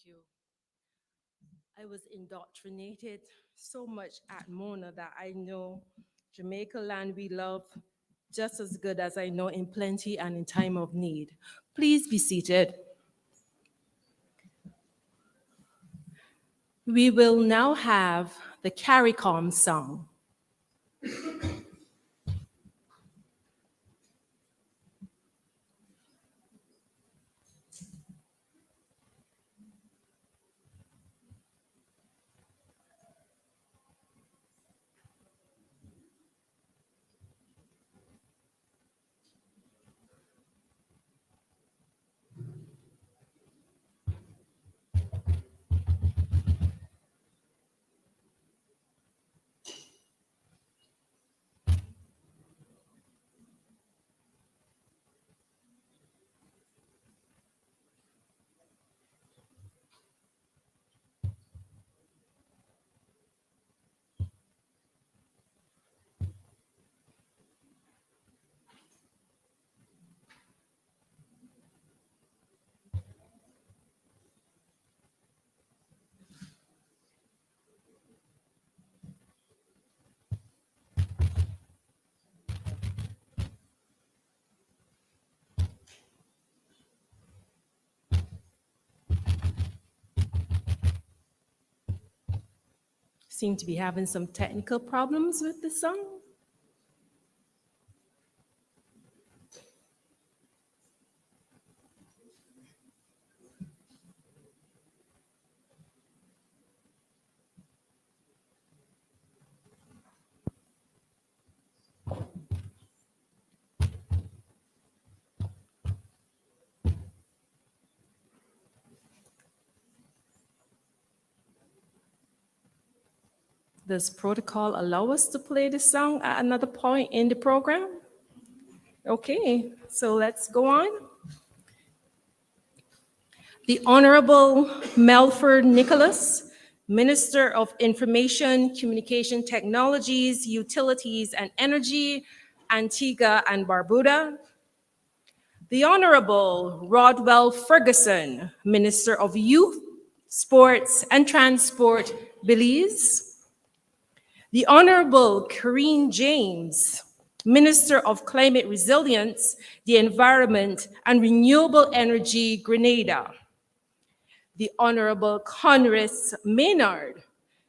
you. I was indoctrinated so much at Mona that I know Jamaica land we love just as good as I know in plenty and in time of need. Please be seated. We will now have the CARICOM song. Seem to be having some technical problems with the song. Does protocol allow us to play the song at another point in the program? Okay, so let's go on. The Honorable Melford Nicholas, Minister of Information, Communication Technologies, Utilities and Energy, Antigua and Barbuda. The Honorable Rodwell Ferguson, Minister of Youth, Sports and Transport, Belize. The Honorable Karine James, Minister of Climate Resilience, the Environment and Renewable Energy, Grenada. The Honorable Conris Maynard,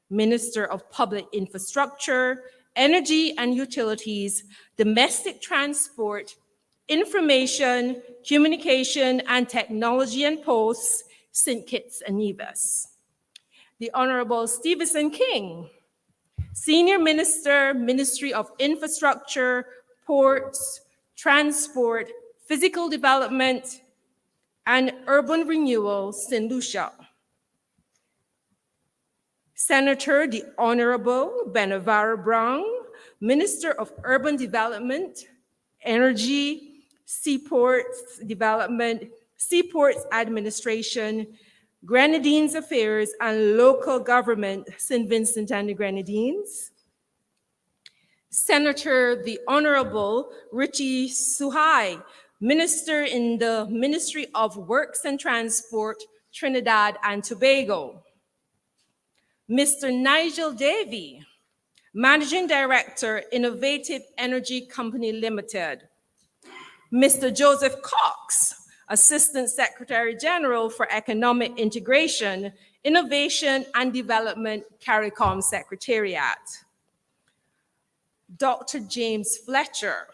Minister of Public Infrastructure, Energy and Utilities, Domestic Transport, Information, Communication and Technology and Posts, St. Kitts and Nevis. The Honorable Stevenson King, Senior Minister, Ministry of Infrastructure, Ports, Transport, Physical Development, and Urban Renewal, St. Lucia. Senator the Honorable Benavara Brown, Minister of Urban Development, Energy, Seaports Development, Seaports Administration, Grenadines Affairs and Local Government, St. Vincent and the Grenadines. Senator the Honorable Richie Suhai, Minister in the Ministry of Works and Transport, Trinidad and Tobago. Mr. Nigel Davey, Managing Director, Innovative Energy Company Limited. Mr. Joseph Cox, Assistant Secretary General for Economic Integration, Innovation and Development, CARICOM Secretariat. Dr. James Fletcher,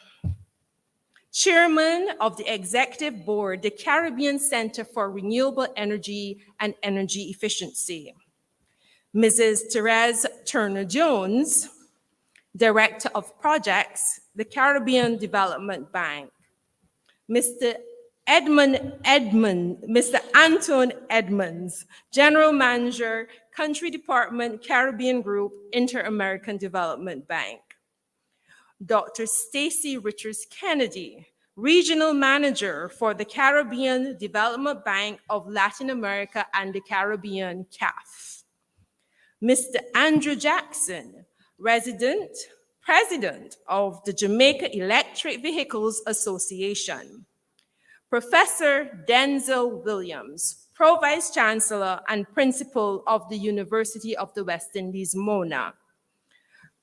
Chairman of the Executive Board, the Caribbean Center for Renewable Energy and Energy Efficiency. Mrs. Therese Turner-Jones, Director of Projects, the Caribbean Development Bank. Mr. Mr. Anton Edmonds, General Manager, Country Department, Caribbean Group, Inter-American Development Bank. Dr. Stacy Richards Kennedy, Regional Manager for the Caribbean Development Bank of Latin America and the Caribbean, CAF. Mr. Andrew Jackson, President of the Jamaica Electric Vehicles Association. Professor Denzel Williams, Pro Vice Chancellor and Principal of the University of the West Indies, Mona.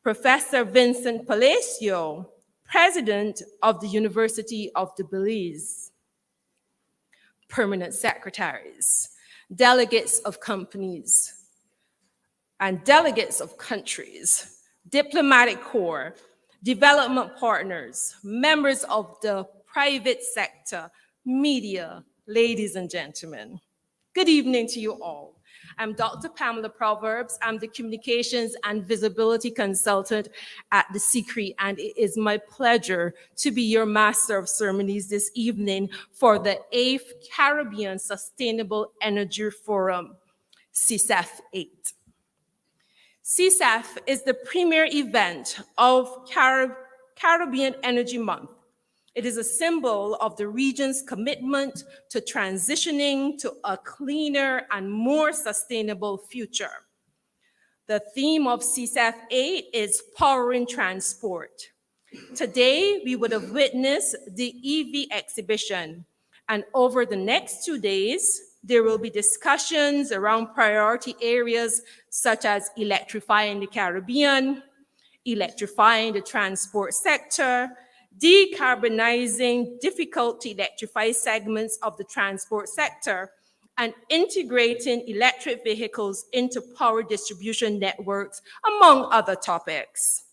Professor Vincent Palacio, President of the University of the Belize. Permanent secretaries, delegates of companies and delegates of countries, diplomatic corps, development partners, members of the private sector, media, ladies and gentlemen. Good evening to you all. I'm Dr. Pamela Proverbs. I'm the Communications and Visibility Consultant at the CCRE, and it is my pleasure to be your Master of Ceremonies this evening for the 8th Caribbean Sustainable Energy Forum, CSEF VIII. CSEF is the premier event of Caribbean Energy Month. It is a symbol of the region's commitment to transitioning to a cleaner and more sustainable future. The theme of CSEF VIII is powering transport. Today, we would have witnessed the EV exhibition, and over the next 2 days, there will be discussions around priority areas such as electrifying the Caribbean, electrifying the transport sector, decarbonizing difficult to electrify segments of the transport sector, and integrating electric vehicles into power distribution networks, among other topics.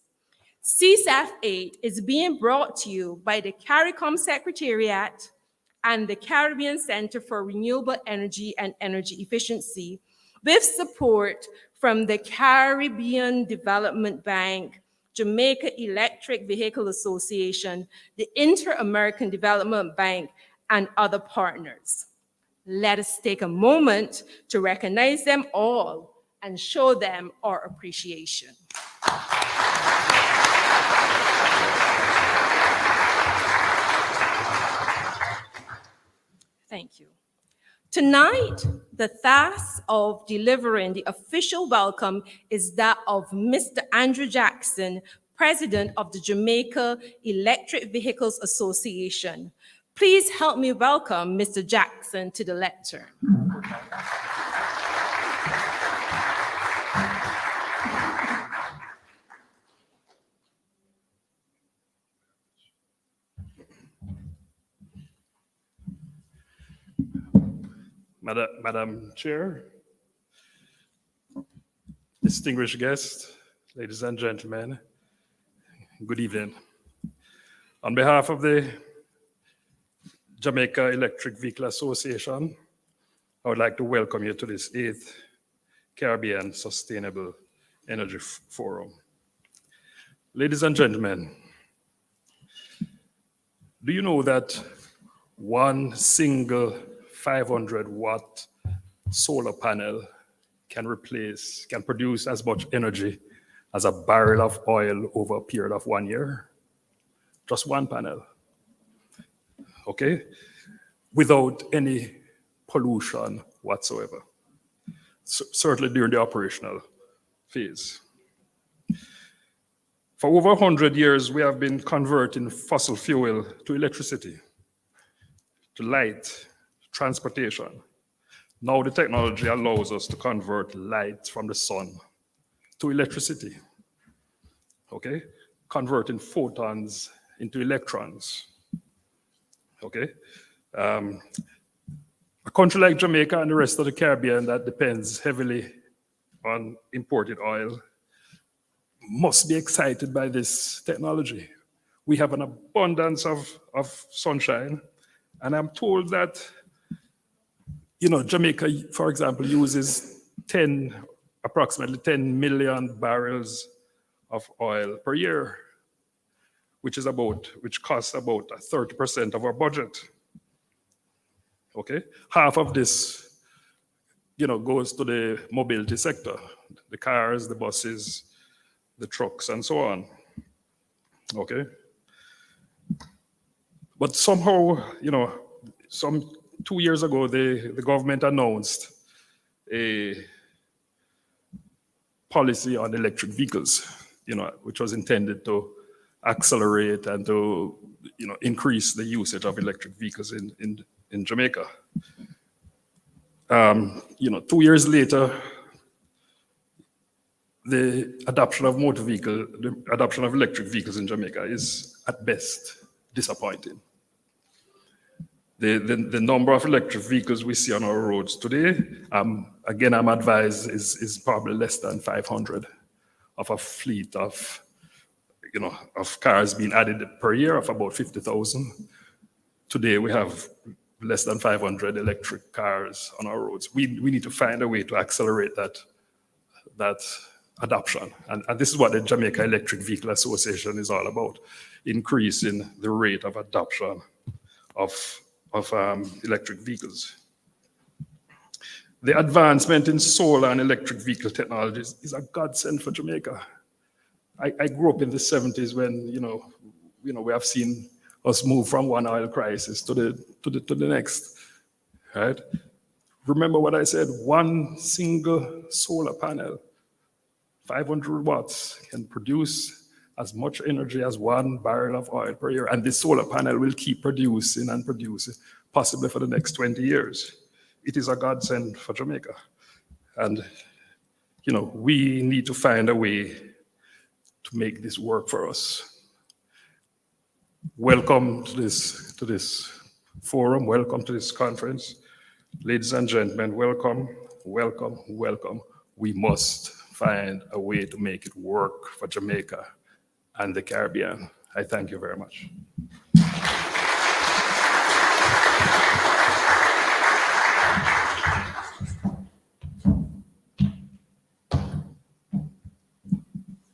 CSEF VIII is being brought to you by the CARICOM Secretariat and the Caribbean Center for Renewable Energy and Energy Efficiency, with support from the Caribbean Development Bank, Jamaica Electric Vehicle Association, the Inter-American Development Bank, and other partners. Let us take a moment to recognize them all and show them our appreciation. Thank you. Tonight, the task of delivering the official welcome is that of Mr. Andrew Jackson, President of the Jamaica Electric Vehicles Association. Please help me welcome Mr. Jackson to the lectern. Madam Chair, distinguished guests, ladies and gentlemen, good evening. On behalf of the Jamaica Electric Vehicle Association, I would like to welcome you to this 8th Caribbean Sustainable Energy Forum. Ladies and gentlemen, do you know that one single 500-watt solar panel can produce as much energy as a barrel of oil over a period of 1 year? Just one panel, okay? Without any pollution whatsoever, certainly during the operational phase. For over 100 years, we have been converting fossil fuel to electricity, to light, transportation. Now the technology allows us to convert light from the sun to electricity, okay? Converting photons into electrons, okay? A country like Jamaica and the rest of the Caribbean that depends heavily on imported oil must be excited by this technology. We have an abundance of sunshine, and I'm told that Jamaica, for example, uses approximately 10 million barrels of oil per year, which costs about 30% of our budget. Okay, half of this, goes to the mobility sector, the cars, the buses, the trucks, and so on. Okay, but somehow, some 2 years ago, the government announced a policy on electric vehicles, which was intended to accelerate and to increase the usage of electric vehicles in Jamaica. 2 years later, the adoption of electric vehicles in Jamaica is at best disappointing. The number of electric vehicles we see on our roads today, again, I'm advised, is probably less than 500 of a fleet of cars being added per year of about 50,000. Today, we have less than 500 electric cars on our roads. We need to find a way to accelerate that adoption. And this is what the Jamaica Electric Vehicle Association is all about, increasing the rate of adoption of electric vehicles. The advancement in solar and electric vehicle technologies is a godsend for Jamaica. I grew up in the 70s when we have seen us move from one oil crisis to the next, right? Remember what I said, one single solar panel, 500 watts, can produce as much energy as 1 barrel of oil per year. And this solar panel will keep producing and producing, possibly for the next 20 years. It is a godsend for Jamaica. And, we need to find a way to make this work for us. Welcome to this forum. Welcome to this conference. Ladies and gentlemen, welcome, welcome, welcome. We must find a way to make it work for Jamaica and the Caribbean. I thank you very much.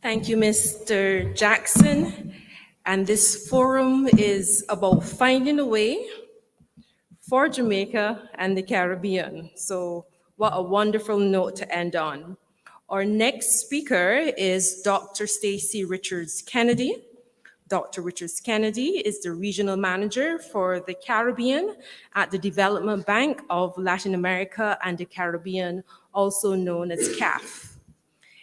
Thank you, Mr. Jackson. And this forum is about finding a way for Jamaica and the Caribbean. So what a wonderful note to end on. Our next speaker is Dr. Stacy Richards Kennedy. Dr. Richards Kennedy is the regional manager for the Caribbean at the Development Bank of Latin America and the Caribbean, also known as CAF.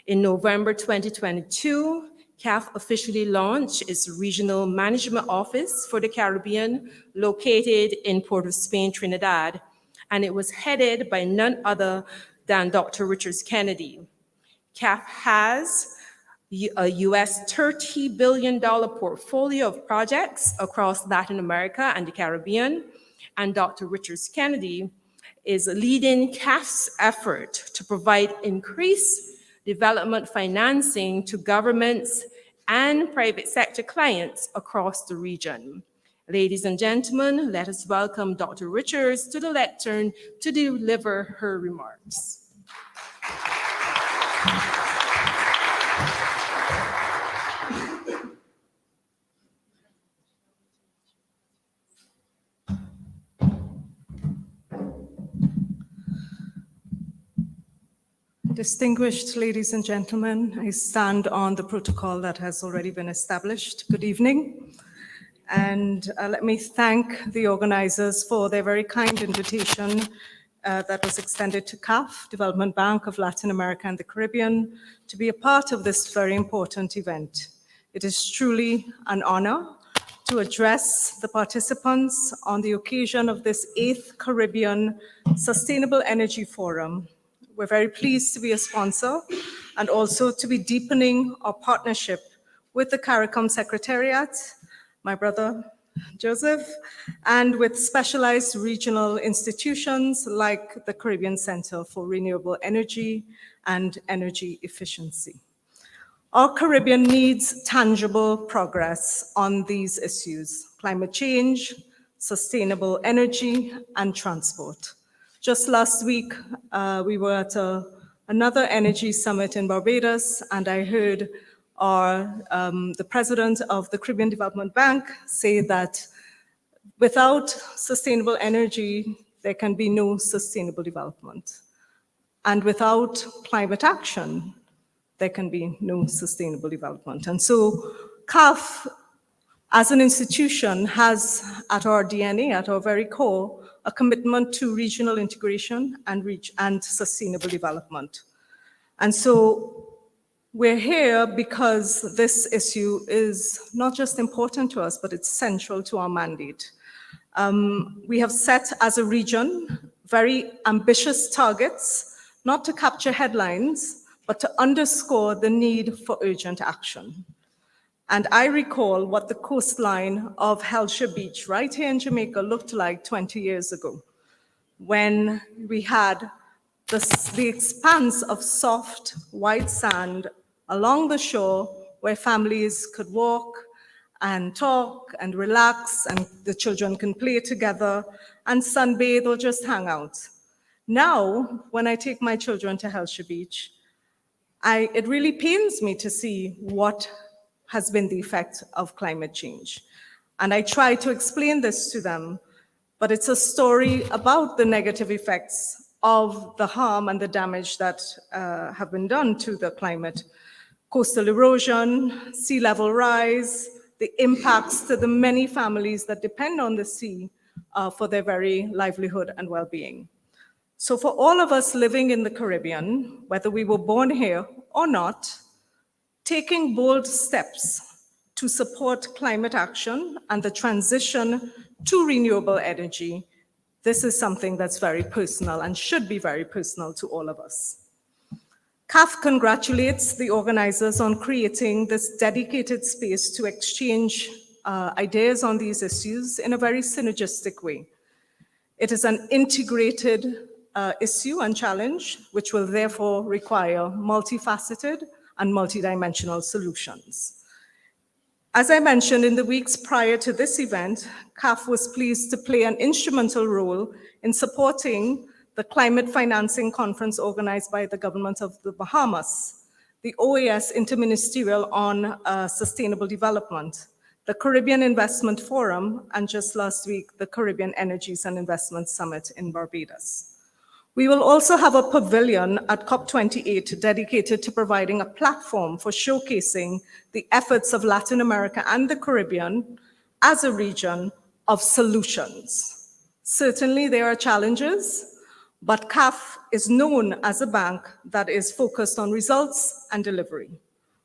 In November 2022, CAF officially launched its regional management office for the Caribbean, located in Port of Spain, Trinidad, and it was headed by none other than Dr. Richards Kennedy. CAF has a US $30 billion portfolio of projects across Latin America and the Caribbean, and Dr. Richards Kennedy is leading CAF's effort to provide increased development financing to governments and private sector clients across the region. Ladies and gentlemen, let us welcome Dr. Richards to the lectern to deliver her remarks. Distinguished ladies and gentlemen, I stand on the protocol that has already been established. Good evening. And let me thank the organizers for their very kind invitation that was extended to CAF, Development Bank of Latin America and the Caribbean, to be a part of this very important event. It is truly an honor to address the participants on the occasion of this 8th Caribbean Sustainable Energy Forum. We're very pleased to be a sponsor and also to be deepening our partnership with the CARICOM Secretariat, my brother Joseph, and with specialized regional institutions like the Caribbean Center for Renewable Energy and Energy Efficiency. Our Caribbean needs tangible progress on these issues: climate change, sustainable energy, and transport. Just last week, we were at another energy summit in Barbados, and I heard the president of the Caribbean Development Bank say that without sustainable energy, there can be no sustainable development. And without climate action, there can be no sustainable development. And so CAF, as an institution, has at our DNA, at our very core, a commitment to regional integration and sustainable development. And so We're here because this issue is not just important to us, but it's central to our mandate. We have set as a region very ambitious targets, not to capture headlines, but to underscore the need for urgent action. And I recall what the coastline of Hellshire Beach right here in Jamaica looked like 20 years ago, when we had the expanse of soft, white sand along the shore where families could walk and talk and relax, and the children can play together and sunbathe or just hang out. Now, when I take my children to Hellshire Beach, it really pains me to see what has been the effect of climate change. And I try to explain this to them, but it's a story about the negative effects of the harm and the damage that have been done to the climate. Coastal erosion, sea level rise, the impacts to the many families that depend on the sea for their very livelihood and well-being. So for all of us living in the Caribbean, whether we were born here or not, taking bold steps to support climate action and the transition to renewable energy, this is something that's very personal and should be very personal to all of us. CAF congratulates the organizers on creating this dedicated space to exchange ideas on these issues in a very synergistic way. It is an integrated issue and challenge, which will therefore require multifaceted and multidimensional solutions. As I mentioned, in the weeks prior to this event, CAF was pleased to play an instrumental role in supporting the climate financing conference organized by the government of the Bahamas, the OAS Interministerial on Sustainable Development, the Caribbean Investment Forum, and just last week, the Caribbean Energies and Investment Summit in Barbados. We will also have a pavilion at COP28 dedicated to providing a platform for showcasing the efforts of Latin America and the Caribbean as a region of solutions. Certainly there are challenges, but CAF is known as a bank that is focused on results and delivery.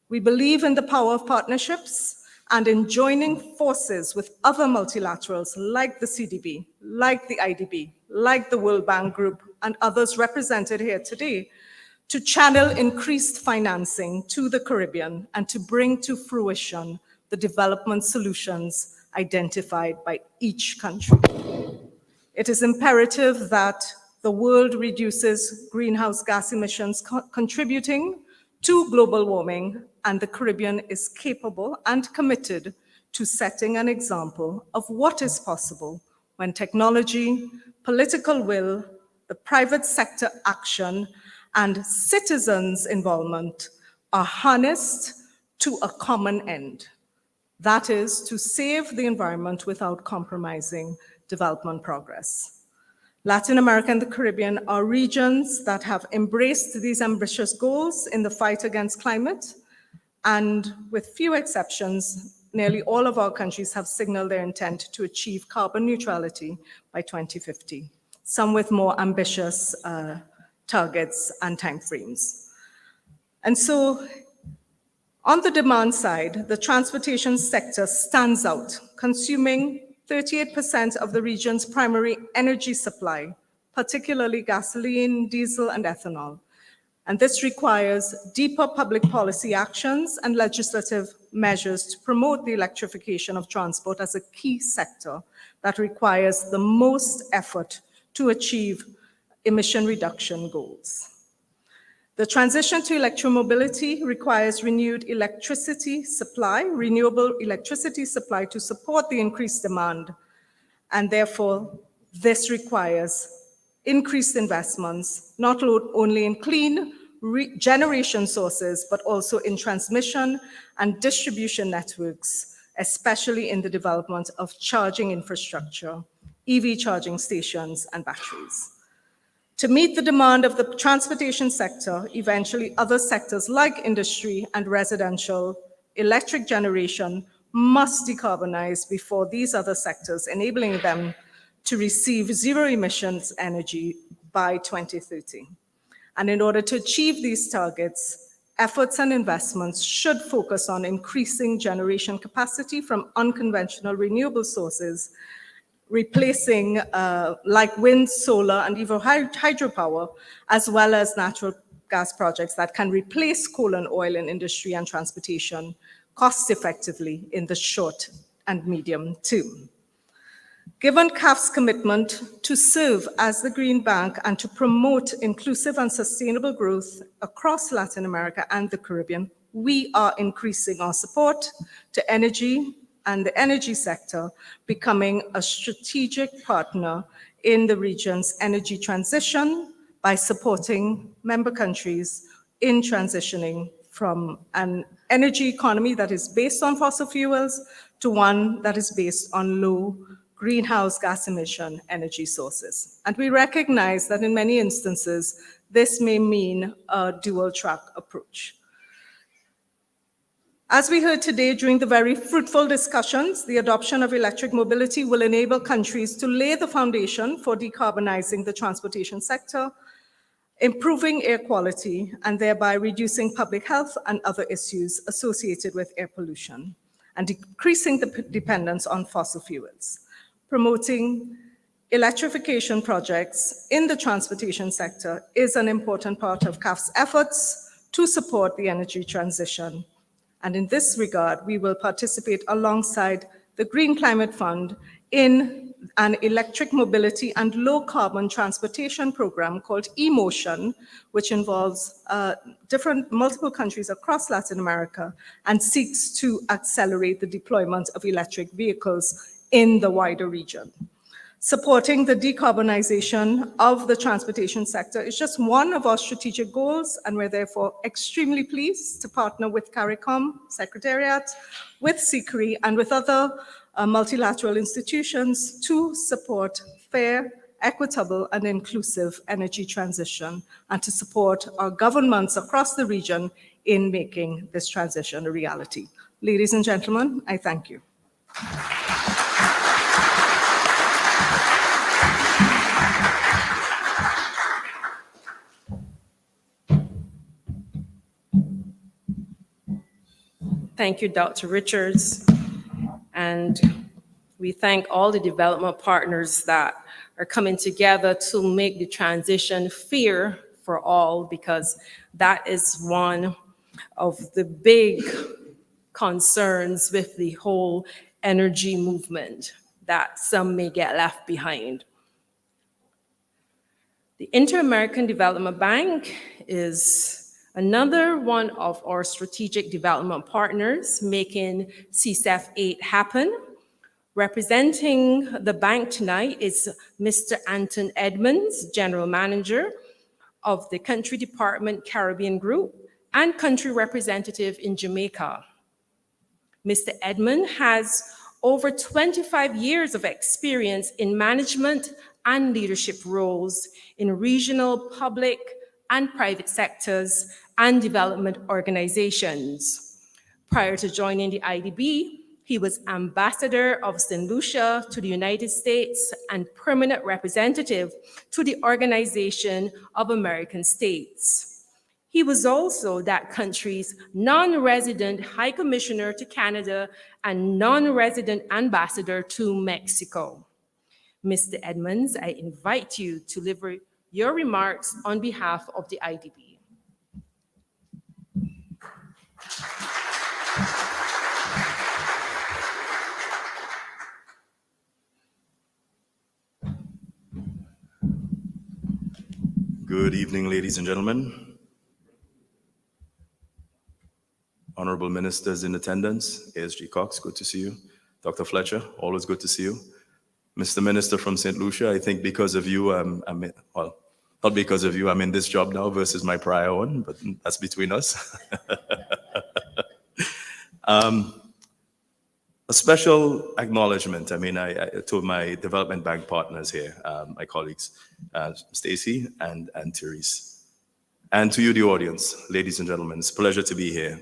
We believe in the power of partnerships and in joining forces with other multilaterals like the CDB, like the IDB, like the World Bank Group, and others represented here today to channel increased financing to the Caribbean and to bring to fruition the development solutions identified by each country. It is imperative that the world reduces greenhouse gas emissions contributing to global warming, and the Caribbean is capable and committed to setting an example of what is possible when technology, political will, the private sector action, and citizens' involvement are harnessed to a common end. That is to save the environment without compromising development progress. Latin America and the Caribbean are regions that have embraced these ambitious goals in the fight against climate, and with few exceptions, nearly all of our countries have signaled their intent to achieve carbon neutrality by 2050, some with more ambitious targets and timeframes. And so, on the demand side, the transportation sector stands out, consuming 38% of the region's primary energy supply, particularly gasoline, diesel, and ethanol. And this requires deeper public policy actions and legislative measures to promote the electrification of transport as a key sector that requires the most effort to achieve emission reduction goals. The transition to electromobility requires renewable electricity supply to support the increased demand. And therefore, this requires increased investments, not only in clean generation sources, but also in transmission and distribution networks, especially in the development of charging infrastructure, EV charging stations, and batteries. To meet the demand of the transportation sector, eventually other sectors like industry and residential electric generation must decarbonize before these other sectors, enabling them to receive zero emissions energy by 2030. And in order to achieve these targets, Efforts and investments should focus on increasing generation capacity from unconventional renewable sources, replacing like wind, solar, and even hydropower, as well as natural gas projects that can replace coal and oil in industry and transportation cost effectively in the short and medium term. Given CAF's commitment to serve as the Green Bank and to promote inclusive and sustainable growth across Latin America and the Caribbean, we are increasing our support to energy and the energy sector, becoming a strategic partner in the region's energy transition by supporting member countries in transitioning from an energy economy that is based on fossil fuels to one that is based on low greenhouse gas emission energy sources. And we recognize that in many instances, this may mean a dual track approach. As we heard today during the very fruitful discussions, the adoption of electric mobility will enable countries to lay the foundation for decarbonizing the transportation sector, improving air quality, and thereby reducing public health and other issues associated with air pollution, and decreasing the dependence on fossil fuels. Promoting electrification projects in the transportation sector is an important part of CAF's efforts to support the energy transition. And in this regard, we will participate alongside the Green Climate Fund in an electric mobility and low carbon transportation program called eMotion, which involves multiple countries across Latin America and seeks to accelerate the deployment of electric vehicles in the wider region. Supporting the decarbonization of the transportation sector is just one of our strategic goals, and we're therefore extremely pleased to partner with CARICOM Secretariat, with SICRI, and with other multilateral institutions to support fair, equitable, and inclusive energy transition, and to support our governments across the region in making this transition a reality. Ladies and gentlemen, I thank you. Thank you, Dr. Richards. And we thank all the development partners that are coming together to make the transition fair for all, because that is one of the big concerns with the whole energy movement, that some may get left behind. The Inter-American Development Bank is another one of our strategic development partners making CSEF VIII happen. Representing the bank tonight is Mr. Anton Edmonds, General Manager of the Country Department Caribbean Group and Country Representative in Jamaica. Mr. Edmond has over 25 years of experience in management and leadership roles in regional, public, and private sectors and development organizations. Prior to joining the IDB, he was ambassador of St. Lucia to the United States and permanent representative to the Organization of American States. He was also that country's non-resident High Commissioner to Canada and non-resident ambassador to Mexico. Mr. Edmonds, I invite you to deliver your remarks on behalf of the IDB. Good evening, ladies and gentlemen. Honorable ministers in attendance, ASG Cox, good to see you. Dr. Fletcher, always good to see you. Mr. Minister from St. Lucia, I think because of you, well, not because of you, I'm in this job now versus my prior one, but that's between us. A special acknowledgement. I mean, I to my development bank partners here, my colleagues, Stacy and Therese. And to you, the audience, ladies and gentlemen, it's a pleasure to be here.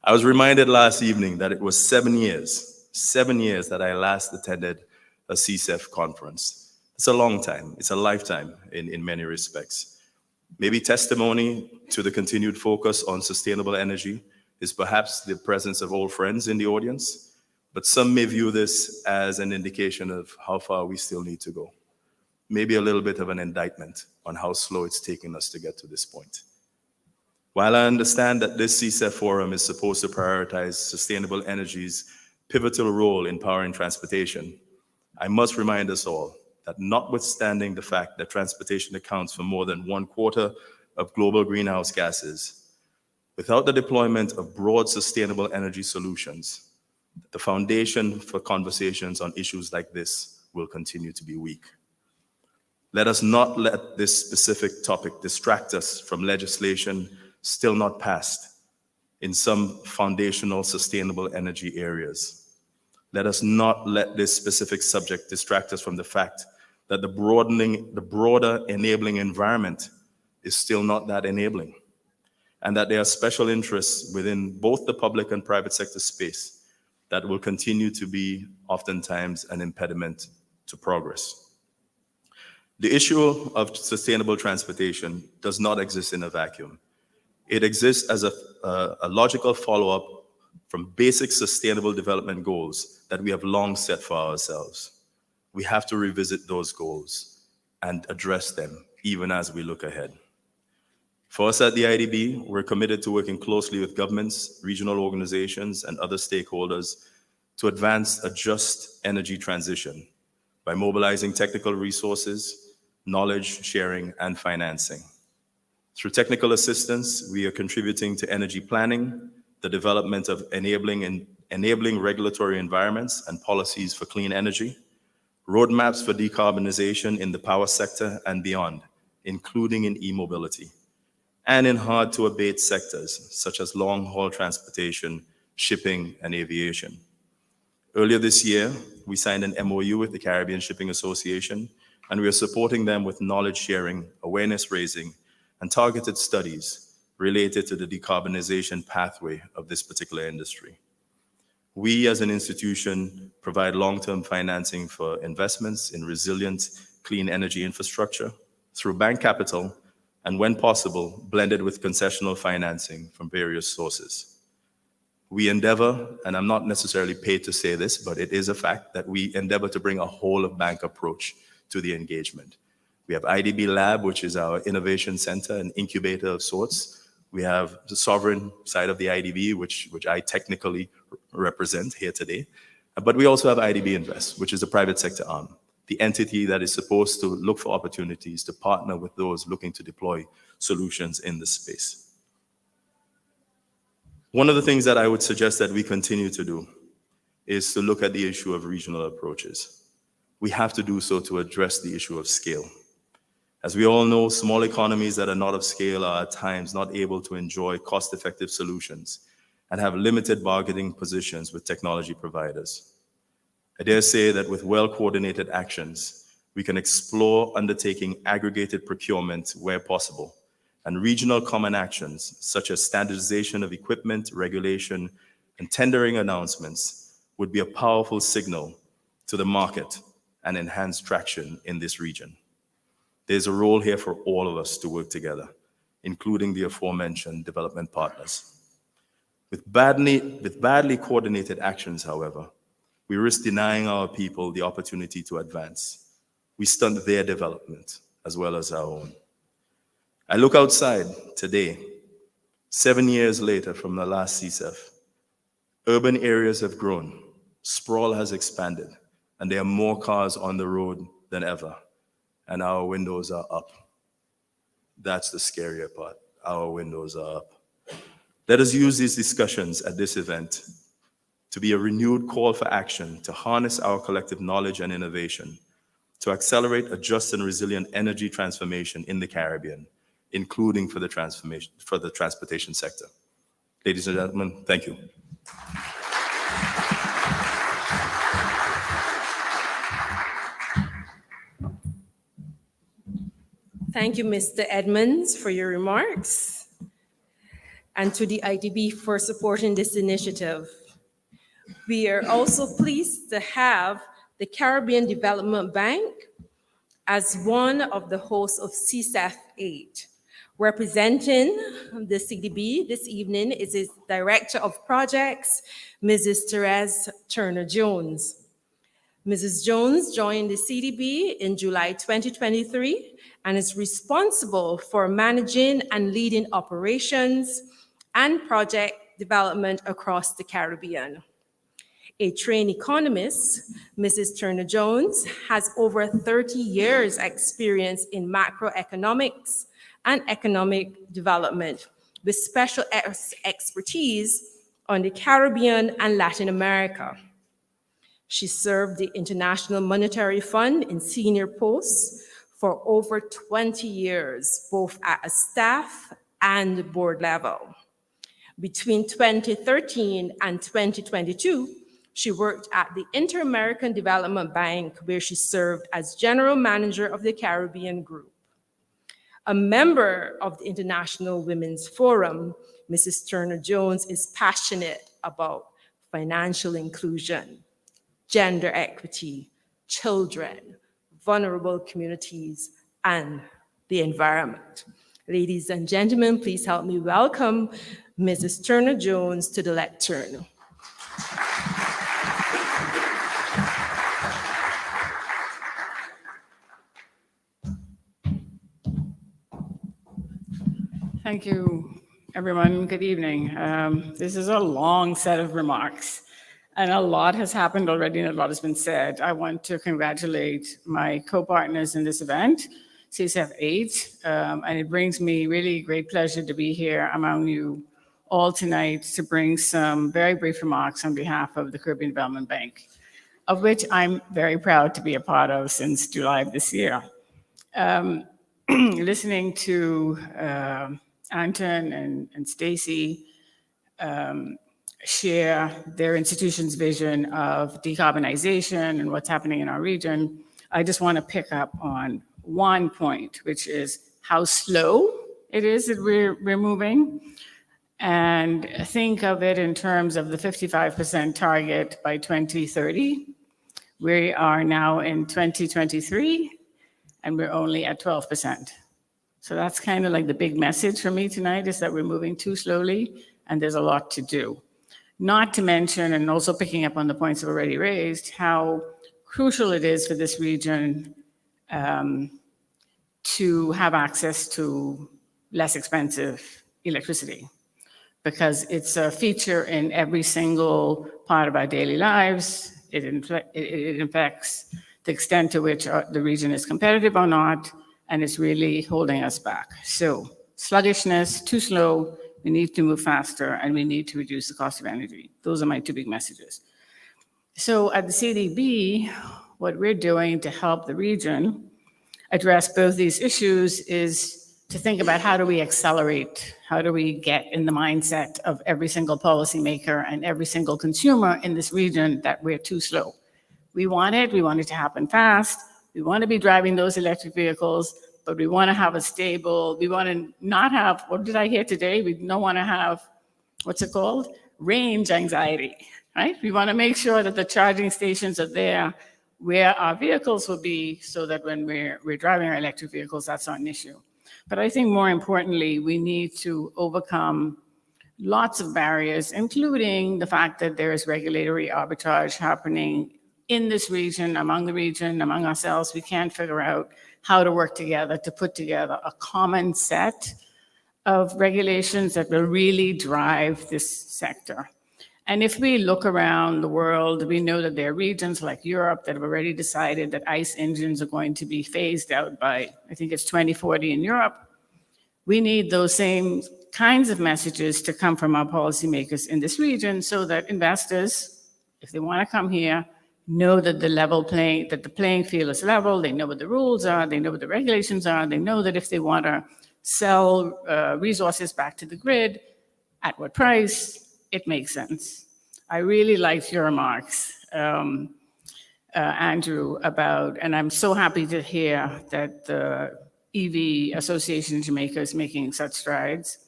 I was reminded last evening that it was 7 years that I last attended a CSEF conference. It's a long time. It's a lifetime in many respects. Maybe testimony to the continued focus on sustainable energy is perhaps the presence of old friends in the audience, but some may view this as an indication of how far we still need to go. Maybe a little bit of an indictment on how slow it's taken us to get to this point. While I understand that this CSEF forum is supposed to prioritize sustainable energy's pivotal role in powering transportation, I must remind us all that notwithstanding the fact that transportation accounts for more than 1/4 of global greenhouse gases, without the deployment of broad sustainable energy solutions, the foundation for conversations on issues like this will continue to be weak. Let us not let this specific topic distract us from legislation still not passed in some foundational sustainable energy areas. Let us not let this specific subject distract us from the fact that the broader enabling environment is still not that enabling, and that there are special interests within both the public and private sector space that will continue to be oftentimes an impediment to progress. The issue of sustainable transportation does not exist in a vacuum. It exists as a logical follow-up from basic sustainable development goals that we have long set for ourselves. We have to revisit those goals and address them even as we look ahead. For us at the IDB, we're committed to working closely with governments, regional organizations, and other stakeholders to advance a just energy transition by mobilizing technical resources, knowledge sharing, and financing. Through technical assistance, we are contributing to energy planning, the development of enabling regulatory environments and policies for clean energy, roadmaps for decarbonization in the power sector and beyond, including in e-mobility, and in hard-to-abate sectors such as long-haul transportation, shipping, and aviation. Earlier this year, we signed an MOU with the Caribbean Shipping Association, and we are supporting them with knowledge sharing, awareness raising, and targeted studies related to the decarbonization pathway of this particular industry. We as an institution provide long-term financing for investments in resilient clean energy infrastructure through bank capital and, when possible, blended with concessional financing from various sources. We endeavor, and I'm not necessarily paid to say this, but it is a fact that we endeavor to bring a whole of bank approach to the engagement. We have IDB Lab, which is our innovation center and incubator of sorts. We have the sovereign side of the IDB, which I technically represent here today. But we also have IDB Invest, which is the private sector arm, the entity that is supposed to look for opportunities to partner with those looking to deploy solutions in this space. One of the things that I would suggest that we continue to do is to look at the issue of regional approaches. We have to do so to address the issue of scale. As we all know, small economies that are not of scale are at times not able to enjoy cost-effective solutions and have limited bargaining positions with technology providers. I dare say that with well-coordinated actions, we can explore undertaking aggregated procurement where possible, and regional common actions such as standardization of equipment, regulation, and tendering announcements would be a powerful signal to the market and enhance traction in this region. There's a role here for all of us to work together, including the aforementioned development partners. With badly coordinated actions, however, we risk denying our people the opportunity to advance. We stunt their development as well as our own. I look outside today, 7 years later from the last CSEF. Urban areas have grown, sprawl has expanded, and there are more cars on the road than ever. And our windows are up. That's the scarier part. Our windows are up. Let us use these discussions at this event to be a renewed call for action to harness our collective knowledge and innovation to accelerate a just and resilient energy transformation in the Caribbean, including for the transportation sector. Ladies and gentlemen, thank you. Thank you, Mr. Edmonds, for your remarks, and to the IDB for supporting this initiative. We are also pleased to have the Caribbean Development Bank as one of the hosts of CSEF VIII, Representing the CDB this evening is its Director of Projects, Mrs. Therese Turner-Jones. Mrs. Jones joined the CDB in July 2023 and is responsible for managing and leading operations and project development across the Caribbean. A trained economist, Mrs. Turner-Jones has over 30 years' experience in macroeconomics and economic development, with special expertise on the Caribbean and Latin America. She served the International Monetary Fund in senior posts for over 20 years, both at a staff and board level. Between 2013 and 2022, she worked at the Inter-American Development Bank, where she served as General Manager of the Caribbean Group. A member of the International Women's Forum, Mrs. Turner-Jones is passionate about financial inclusion, gender equity, children, vulnerable communities, and the environment. Ladies and gentlemen, please help me welcome Mrs. Turner-Jones to the lectern. Thank you, everyone. Good evening. This is a long set of remarks, and a lot has happened already and a lot has been said. I want to congratulate my co-partners in this event, CSEF VIII, and it brings me really great pleasure to be here among you all tonight to bring some very brief remarks on behalf of the Caribbean Development Bank, of which I'm very proud to be a part of since July of this year. Listening to Anton and Stacy share their institution's vision of decarbonization and what's happening in our region, I just want to pick up on one point, which is how slow it is that we're moving. And think of it in terms of the 55% target by 2030. We are now in 2023, and we're only at 12%. So that's kind of like the big message for me tonight, is that we're moving too slowly and there's a lot to do. Not to mention, and also picking up on the points I've already raised, how crucial it is for this region to have access to less expensive electricity, because it's a feature in every single part of our daily lives. It affects the extent to which the region is competitive or not, and it's really holding us back. So sluggishness, too slow, we need to move faster, and we need to reduce the cost of energy. Those are my two big messages. So at the CDB, what we're doing to help the region address both these issues is to think about how do we accelerate, how do we get in the mindset of every single policymaker and every single consumer in this region that we're too slow. We want it to happen fast. We want to be driving those electric vehicles, but we want to have a stable, we want to not have, what did I hear today? We don't want to have, what's it called? Range anxiety, right? We want to make sure that the charging stations are there where our vehicles will be, so that when we're driving our electric vehicles, that's not an issue. But I think more importantly, we need to overcome lots of barriers, including the fact that there is regulatory arbitrage happening in this region, among ourselves. We can't figure out how to work together to put together a common set of regulations that will really drive this sector. And if we look around the world, we know that there are regions like Europe that have already decided that ICE engines are going to be phased out by, I think it's 2040 in Europe. We need those same kinds of messages to come from our policymakers in this region, so that investors, if they want to come here, know that the playing field is level. They know what the rules are, they know what the regulations are, they know that if they want to sell resources back to the grid, at what price, it makes sense. I really liked your remarks, Andrew, and I'm so happy to hear that the EV Association in Jamaica is making such strides.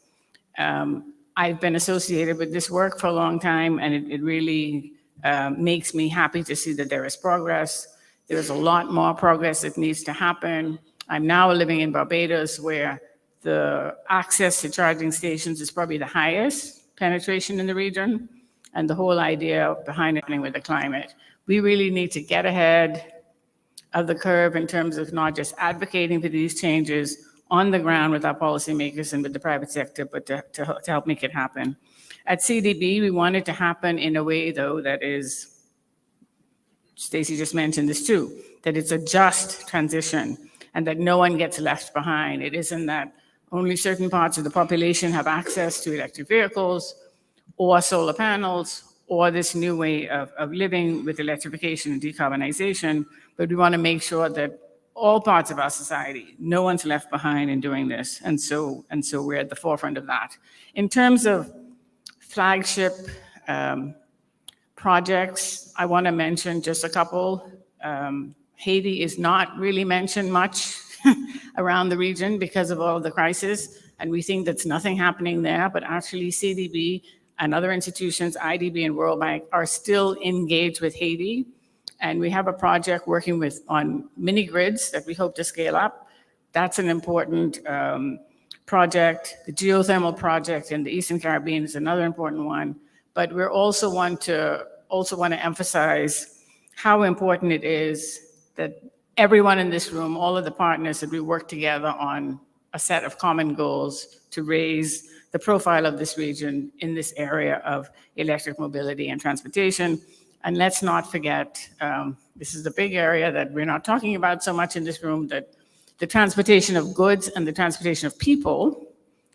I've been associated with this work for a long time, and it really makes me happy to see that there is progress. There is a lot more progress that needs to happen. I'm now living in Barbados, where the access to charging stations is probably the highest penetration in the region, and the whole idea behind it with the climate. We really need to get ahead of the curve in terms of not just advocating for these changes on the ground with our policymakers and with the private sector, but to help make it happen. At CDB, we want it to happen in a way, though, that is, Stacey just mentioned this too, that it's a just transition and that no one gets left behind. It isn't that only certain parts of the population have access to electric vehicles or solar panels or this new way of living with electrification and decarbonization, but we want to make sure that all parts of our society, no one's left behind in doing this. And so we're at the forefront of that. In terms of flagship projects, I want to mention just a couple. Haiti is not really mentioned much around the region because of all of the crisis, and we think that's nothing happening there, but actually CDB and other institutions, IDB and World Bank, are still engaged with Haiti. And we have a project working on mini grids that we hope to scale up. That's an important project. The geothermal project in the Eastern Caribbean is another important one. But we also want to emphasize how important it is that everyone in this room, all of the partners, that we work together on a set of common goals to raise the profile of this region in this area of electric mobility and transportation. And let's not forget, this is the big area that we're not talking about so much in this room, that the transportation of goods and the transportation of people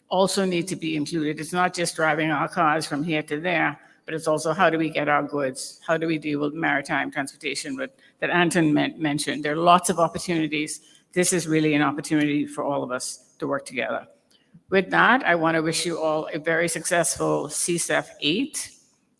also need to be included. It's not just driving our cars from here to there, but it's also how do we get our goods? How do we deal with maritime transportation that Anton mentioned? There are lots of opportunities. This is really an opportunity for all of us to work together. With that, I want to wish you all a very successful CSEF VIII.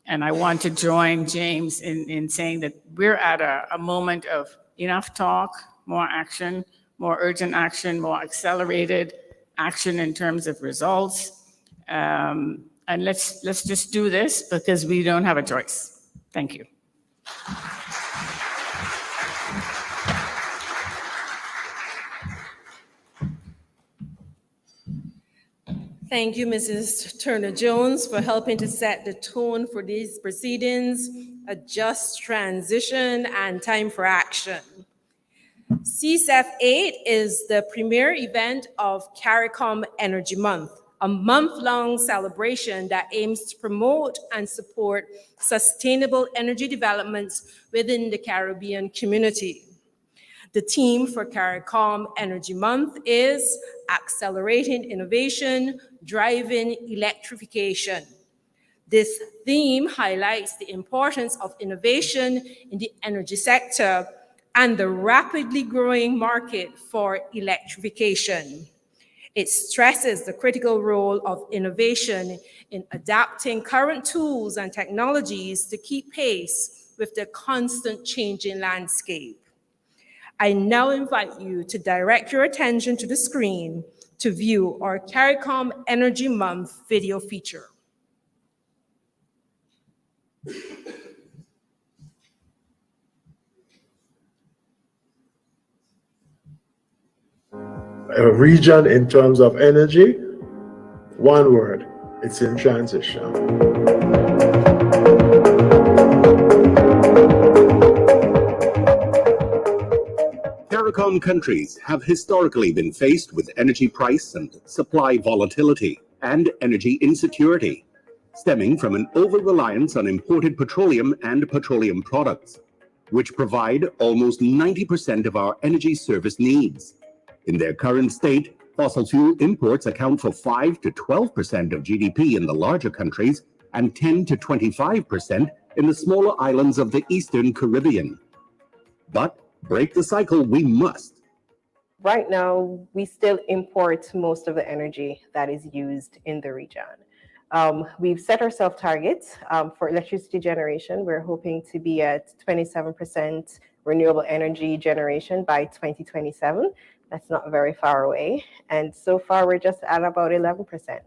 And I want to join James in saying that we're at a moment of enough talk, more action, more urgent action, more accelerated action in terms of results. And let's just do this because we don't have a choice. Thank you. Thank you, Mrs. Turner-Jones, for helping to set the tone for these proceedings, a just transition, and time for action. CSEF VIII is the premier event of CARICOM Energy Month, a month-long celebration that aims to promote and support sustainable energy developments within the Caribbean community. The theme for CARICOM Energy Month is Accelerating Innovation, Driving Electrification. This theme highlights the importance of innovation in the energy sector and the rapidly growing market for electrification. It stresses the critical role of innovation in adapting current tools and technologies to keep pace with the constant changing landscape. I now invite you to direct your attention to the screen to view our CARICOM Energy Month video feature. A region in terms of energy, one word, it's in transition. CARICOM countries have historically been faced with energy price and supply volatility and energy insecurity, stemming from an over-reliance on imported petroleum and petroleum products, which provide almost 90% of our energy service needs. In their current state, fossil fuel imports account for 5 to 12% of GDP in the larger countries and 10 to 25% in the smaller islands of the Eastern Caribbean. But break the cycle we must. Right now, we still import most of the energy that is used in the region. We've set ourselves targets for electricity generation. We're hoping to be at 27% renewable energy generation by 2027. That's not very far away. And so far, we're just at about 11%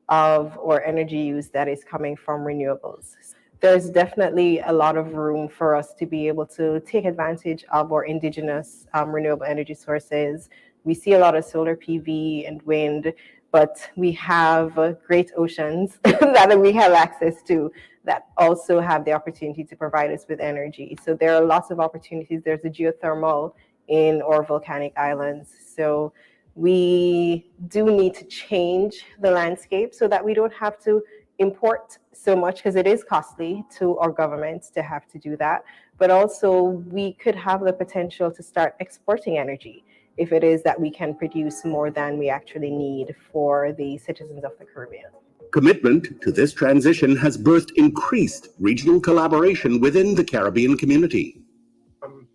of our energy use that is coming from renewables. There's definitely a lot of room for us to be able to take advantage of our indigenous renewable energy sources, We see a lot of solar PV and wind, but we have great oceans that we have access to that also have the opportunity to provide us with energy. So there are lots of opportunities. There's a geothermal in our volcanic islands. So we do need to change the landscape so that we don't have to import so much, because it is costly to our governments to have to do that. But also we could have the potential to start exporting energy if it is that we can produce more than we actually need for the citizens of the Caribbean. Commitment to this transition has birthed increased regional collaboration within the Caribbean community.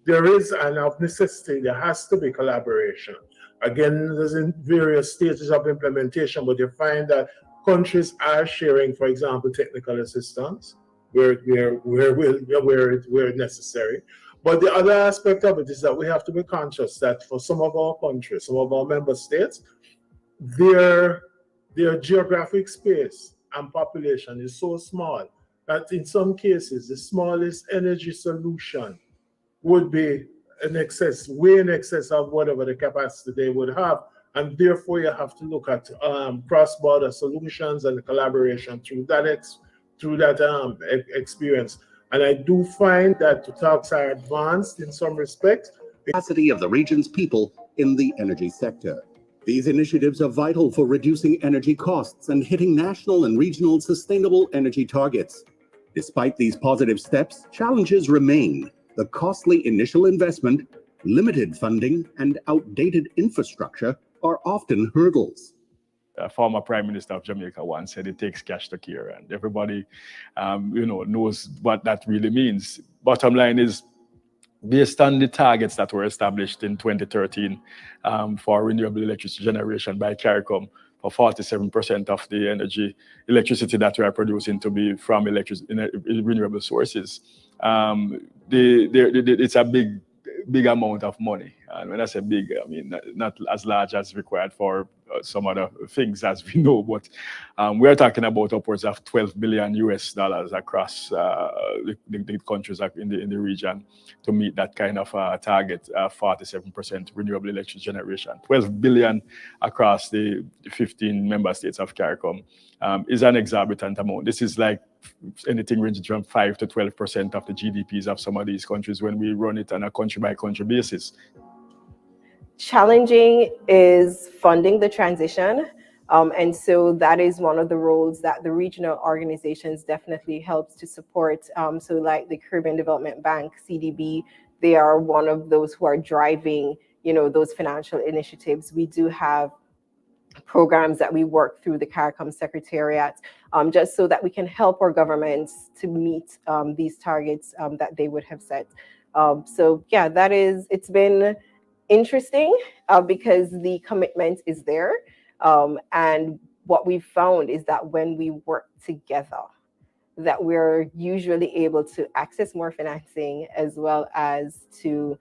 There is an of necessity, there has to be collaboration. Again, there's in various stages of implementation, but you find that countries are sharing, for example, technical assistance where necessary. But the other aspect of it is that we have to be conscious that for some of our countries, some of our member states, their geographic space and population is so small that in some cases, the smallest energy solution would be way in excess of whatever the capacity they would have. And therefore, you have to look at cross-border solutions and collaboration through that experience. And I do find that the talks are advanced in some respects. Capacity of the region's people in the energy sector. These initiatives are vital for reducing energy costs and hitting national and regional sustainable energy targets. Despite these positive steps, challenges remain. The costly initial investment, limited funding, and outdated infrastructure are often hurdles. A former Prime Minister of Jamaica once said it takes cash to care, and everybody, knows what that really means. Bottom line is, based on the targets that were established in 2013 for renewable electricity generation by CARICOM, for 47% of the electricity that we are producing to be from renewable sources, it's a big amount of money. And when I say big, I mean not as large as required for some other things, as we know, but we're talking about upwards of $12 billion across the countries in the region to meet that kind of target, 47% renewable electricity generation. 12 billion across the 15 member states of CARICOM is an exorbitant amount. This is like anything ranging from 5 to 12% of the GDPs of some of these countries when we run it on a country-by-country basis. Challenging is funding the transition. And so that is one of the roles that the regional organizations definitely helps to support. So like the Caribbean Development Bank, CDB, they are one of those who are driving, those financial initiatives. We do have programs that we work through the CARICOM Secretariat, just so that we can help our governments to meet these targets that they would have set. So yeah, it's been interesting because the commitment is there. And what we've found is that when we work together, that we're usually able to access more financing as well as to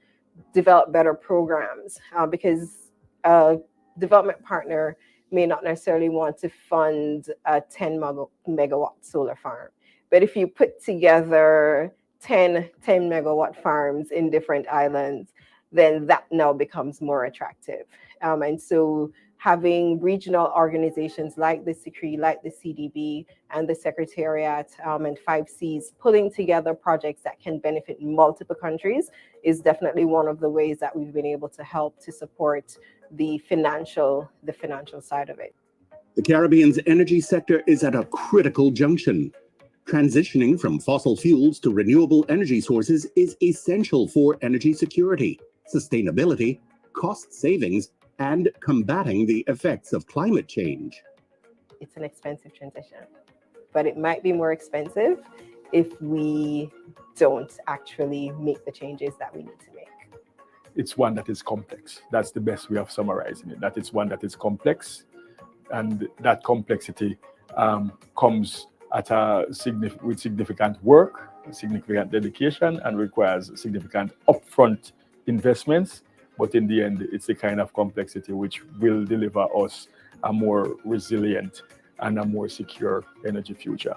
develop better programs, because a development partner may not necessarily want to fund a 10 megawatt solar farm. But if you put together 10 megawatt farms in different islands, then that now becomes more attractive. And so having regional organizations like the SICRI, like the CDB and the Secretariat and 5Cs pulling together projects that can benefit multiple countries is definitely one of the ways that we've been able to help to support the financial side of it. The Caribbean's energy sector is at a critical junction. Transitioning from fossil fuels to renewable energy sources is essential for energy security, sustainability, cost savings, and combating the effects of climate change. It's an expensive transition, but it might be more expensive if we don't actually make the changes that we need to make. It's one that is complex. That's the best way of summarizing it, that it's one that is complex, and that complexity comes at with significant work, significant dedication, and requires significant upfront investments. But in the end, it's the kind of complexity which will deliver us a more resilient and a more secure energy future.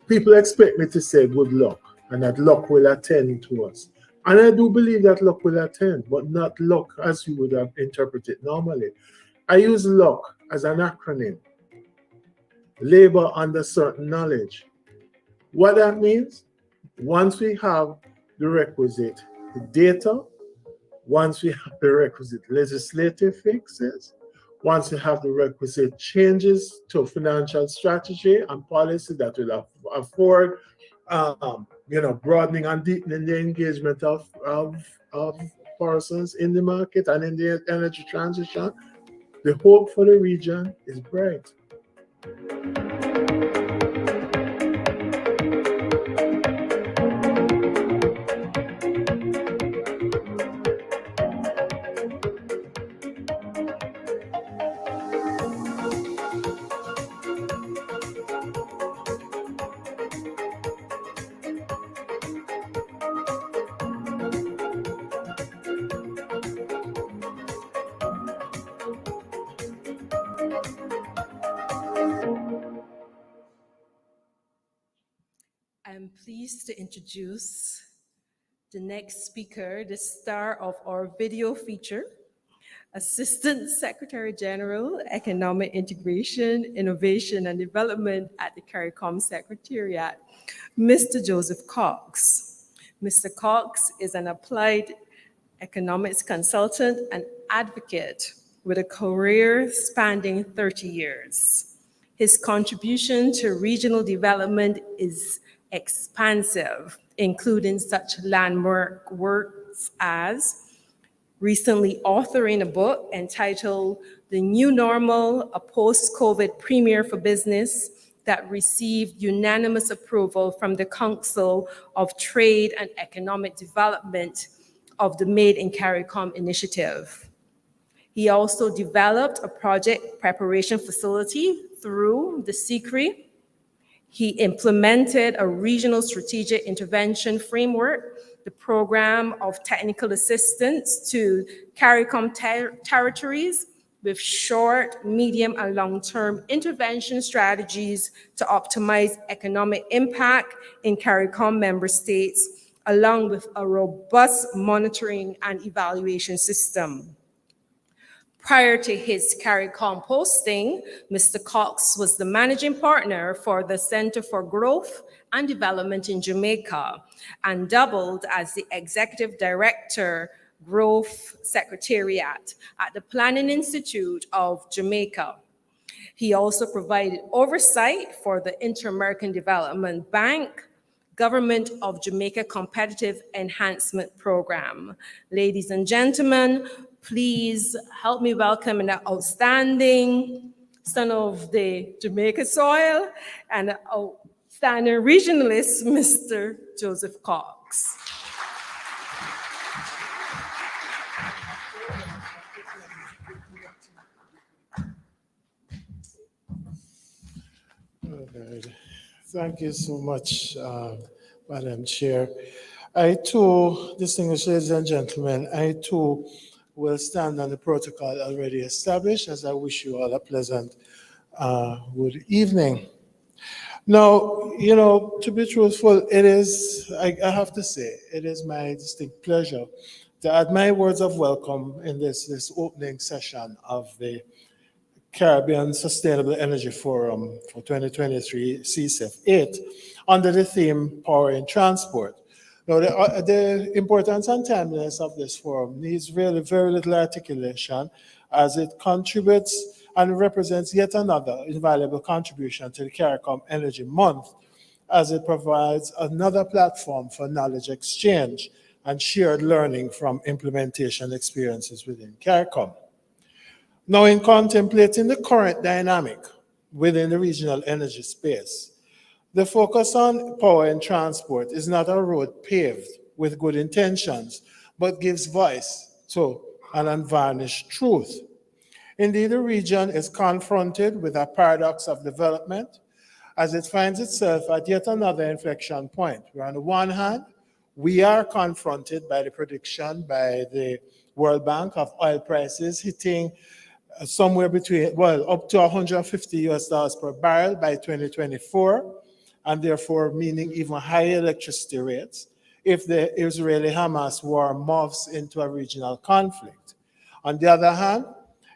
People expect me to say good luck, and that luck will attend to us. And I do believe that luck will attend, but not luck as you would have interpreted normally. I use luck as an acronym. Labor under certain knowledge. What that means, once we have the requisite data, once we have the requisite legislative fixes, once we have the requisite changes to financial strategy and policy that will afford, broadening and deepening the engagement of persons in the market and in the energy transition, the hope for the region is bright. I'm pleased to introduce the next speaker, the star of our video feature, Assistant Secretary General, Economic Integration, Innovation and Development at the CARICOM Secretariat, Mr. Joseph Cox. Mr. Cox is an applied economics consultant and advocate with a career spanning 30 years. His contribution to regional development is expansive, including such landmark works as recently authoring a book entitled The New Normal, a Post-COVID Premier for Business that received unanimous approval from the Council of Trade and Economic Development of the Made in CARICOM initiative. He also developed a project preparation facility through the CCRI. He implemented a regional strategic intervention framework, the program of technical assistance to CARICOM territories with short, medium, and long-term intervention strategies to optimize economic impact in CARICOM member states, along with a robust monitoring and evaluation system. Prior to his CARICOM posting, Mr. Cox was the managing partner for the Center for Growth and Development in Jamaica and doubled as the executive director, Growth Secretariat at the Planning Institute of Jamaica. He also provided oversight for the Inter-American Development Bank, Government of Jamaica Competitive Enhancement Program. Ladies and gentlemen, please help me welcome an outstanding son of the Jamaica soil and outstanding regionalist, Mr. Joseph Cox. All right. Thank you so much, Madam Chair. I too, distinguished ladies and gentlemen, I too will stand on the protocol already established as I wish you all a pleasant good evening. Now, to be truthful, it is, I have to say, it is my distinct pleasure to add my words of welcome in this opening session of the Caribbean Sustainable Energy Forum for 2023 CSEF 8 under the theme Power in Transport. Now, the importance and timeliness of this forum needs really very little articulation as it contributes and represents yet another invaluable contribution to the CARICOM Energy Month as it provides another platform for knowledge exchange and shared learning from implementation experiences within CARICOM. Now, in contemplating the current dynamic within the regional energy space, the focus on power and transport is not a road paved with good intentions, but gives voice to an unvarnished truth. Indeed, the region is confronted with a paradox of development as it finds itself at yet another inflection point, where on the one hand, we are confronted by the prediction by the World Bank of oil prices hitting somewhere between, up to $150 per barrel by 2024, and therefore meaning even higher electricity rates. if the Israeli-Hamas war morphs into a regional conflict. On the other hand,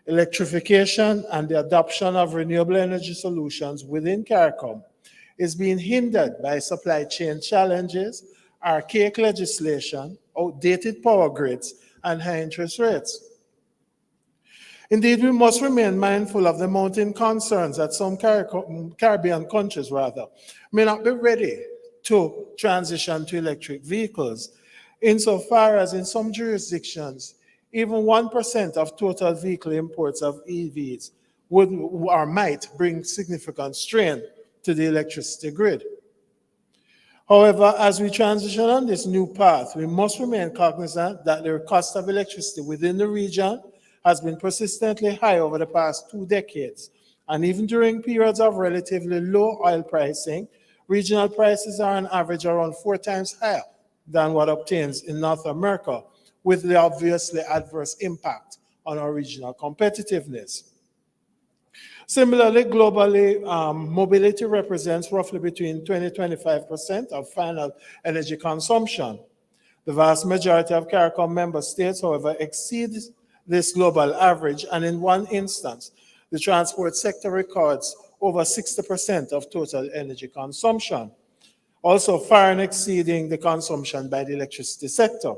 electrification and the adoption of renewable energy solutions within CARICOM is being hindered by supply chain challenges, archaic legislation, outdated power grids, and high interest rates. Indeed, we must remain mindful of the mounting concerns that some Caribbean countries may not be ready to transition to electric vehicles, insofar as in some jurisdictions, even 1% of total vehicle imports of EVs would or might bring significant strain to the electricity grid. However, as we transition on this new path, we must remain cognizant that the cost of electricity within the region has been persistently high over the past 2 decades. And even during periods of relatively low oil pricing, regional prices are on average around 4 times higher than what obtains in North America, with the obviously adverse impact on our regional competitiveness. Similarly, globally, mobility represents roughly between 20-25% of final energy consumption. The vast majority of CARICOM member states, however, exceed this global average, and in one instance, the transport sector records over 60% of total energy consumption, also far exceeding the consumption by the electricity sector.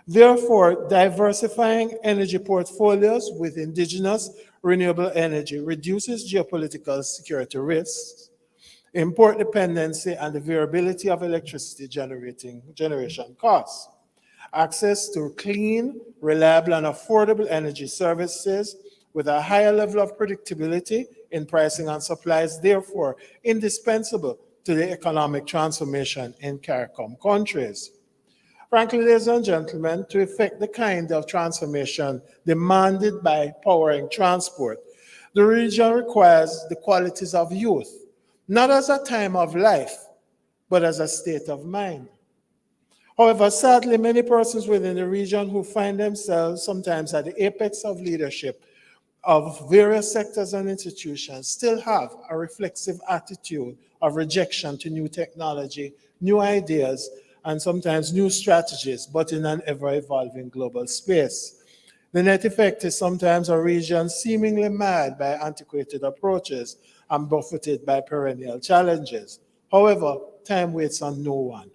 Therefore, diversifying energy portfolios with indigenous renewable energy reduces geopolitical security risks, import dependency, and the variability of electricity generation costs. Access to clean, reliable, and affordable energy services with a higher level of predictability in pricing and supply is therefore indispensable to the economic transformation in CARICOM countries. Frankly, ladies and gentlemen, to effect the kind of transformation demanded by powering transport, the region requires the qualities of youth, not as a time of life, but as a state of mind. However, sadly, many persons within the region who find themselves sometimes at the apex of leadership of various sectors and institutions still have a reflexive attitude of rejection to new technology, new ideas, and sometimes new strategies, but in an ever-evolving global space. The net effect is sometimes a region seemingly marred by antiquated approaches and buffeted by perennial challenges. However, time waits on no one.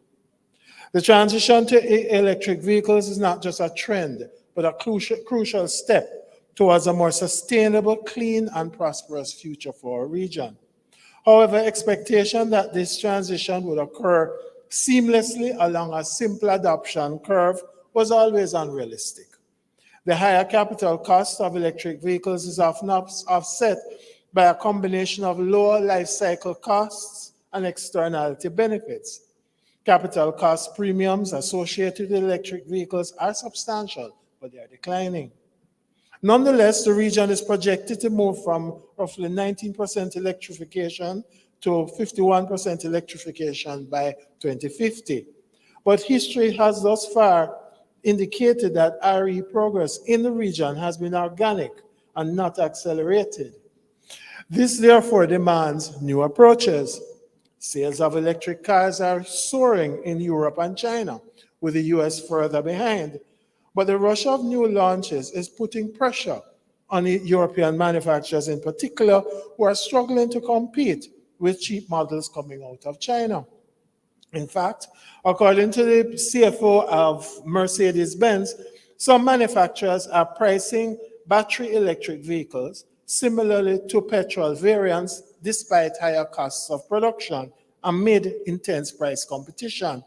The transition to electric vehicles is not just a trend, but a crucial step towards a more sustainable, clean, and prosperous future for our region. However, expectation that this transition would occur seamlessly along a simple adoption curve was always unrealistic. The higher capital cost of electric vehicles is often offset by a combination of lower life cycle costs and externality benefits. Capital cost premiums associated with electric vehicles are substantial, but they are declining. Nonetheless, the region is projected to move from roughly 19% electrification to 51% electrification by 2050. But history has thus far indicated that RE progress in the region has been organic and not accelerated. This therefore demands new approaches. Sales of electric cars are soaring in Europe and China, with the US further behind. But the rush of new launches is putting pressure on the European manufacturers in particular, who are struggling to compete with cheap models coming out of China. In fact, according to the CFO of Mercedes-Benz, some manufacturers are pricing battery electric vehicles similarly to petrol variants despite higher costs of production amid intense price competition.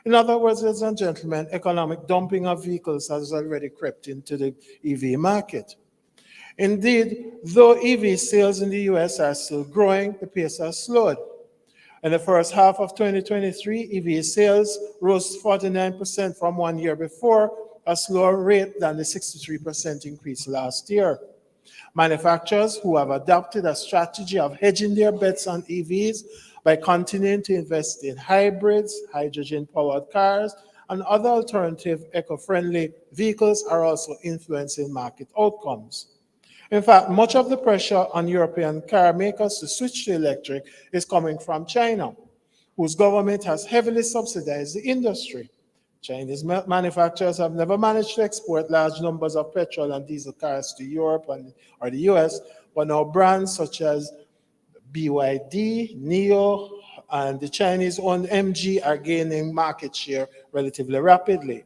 In other words, ladies and gentlemen, economic dumping of vehicles has already crept into the EV market. Indeed, though EV sales in the US are still growing, the pace has slowed. In the first half of 2023, EV sales rose 49% from 1 year before, a slower rate than the 63% increase last year. Manufacturers who have adopted a strategy of hedging their bets on EVs by continuing to invest in hybrids, hydrogen-powered cars, and other alternative eco-friendly vehicles are also influencing market outcomes. In fact, much of the pressure on European car makers to switch to electric is coming from China, whose government has heavily subsidized the industry. Chinese manufacturers have never managed to export large numbers of petrol and diesel cars to Europe or the US, but now brands such as BYD, NIO, and the Chinese-owned MG are gaining market share relatively rapidly,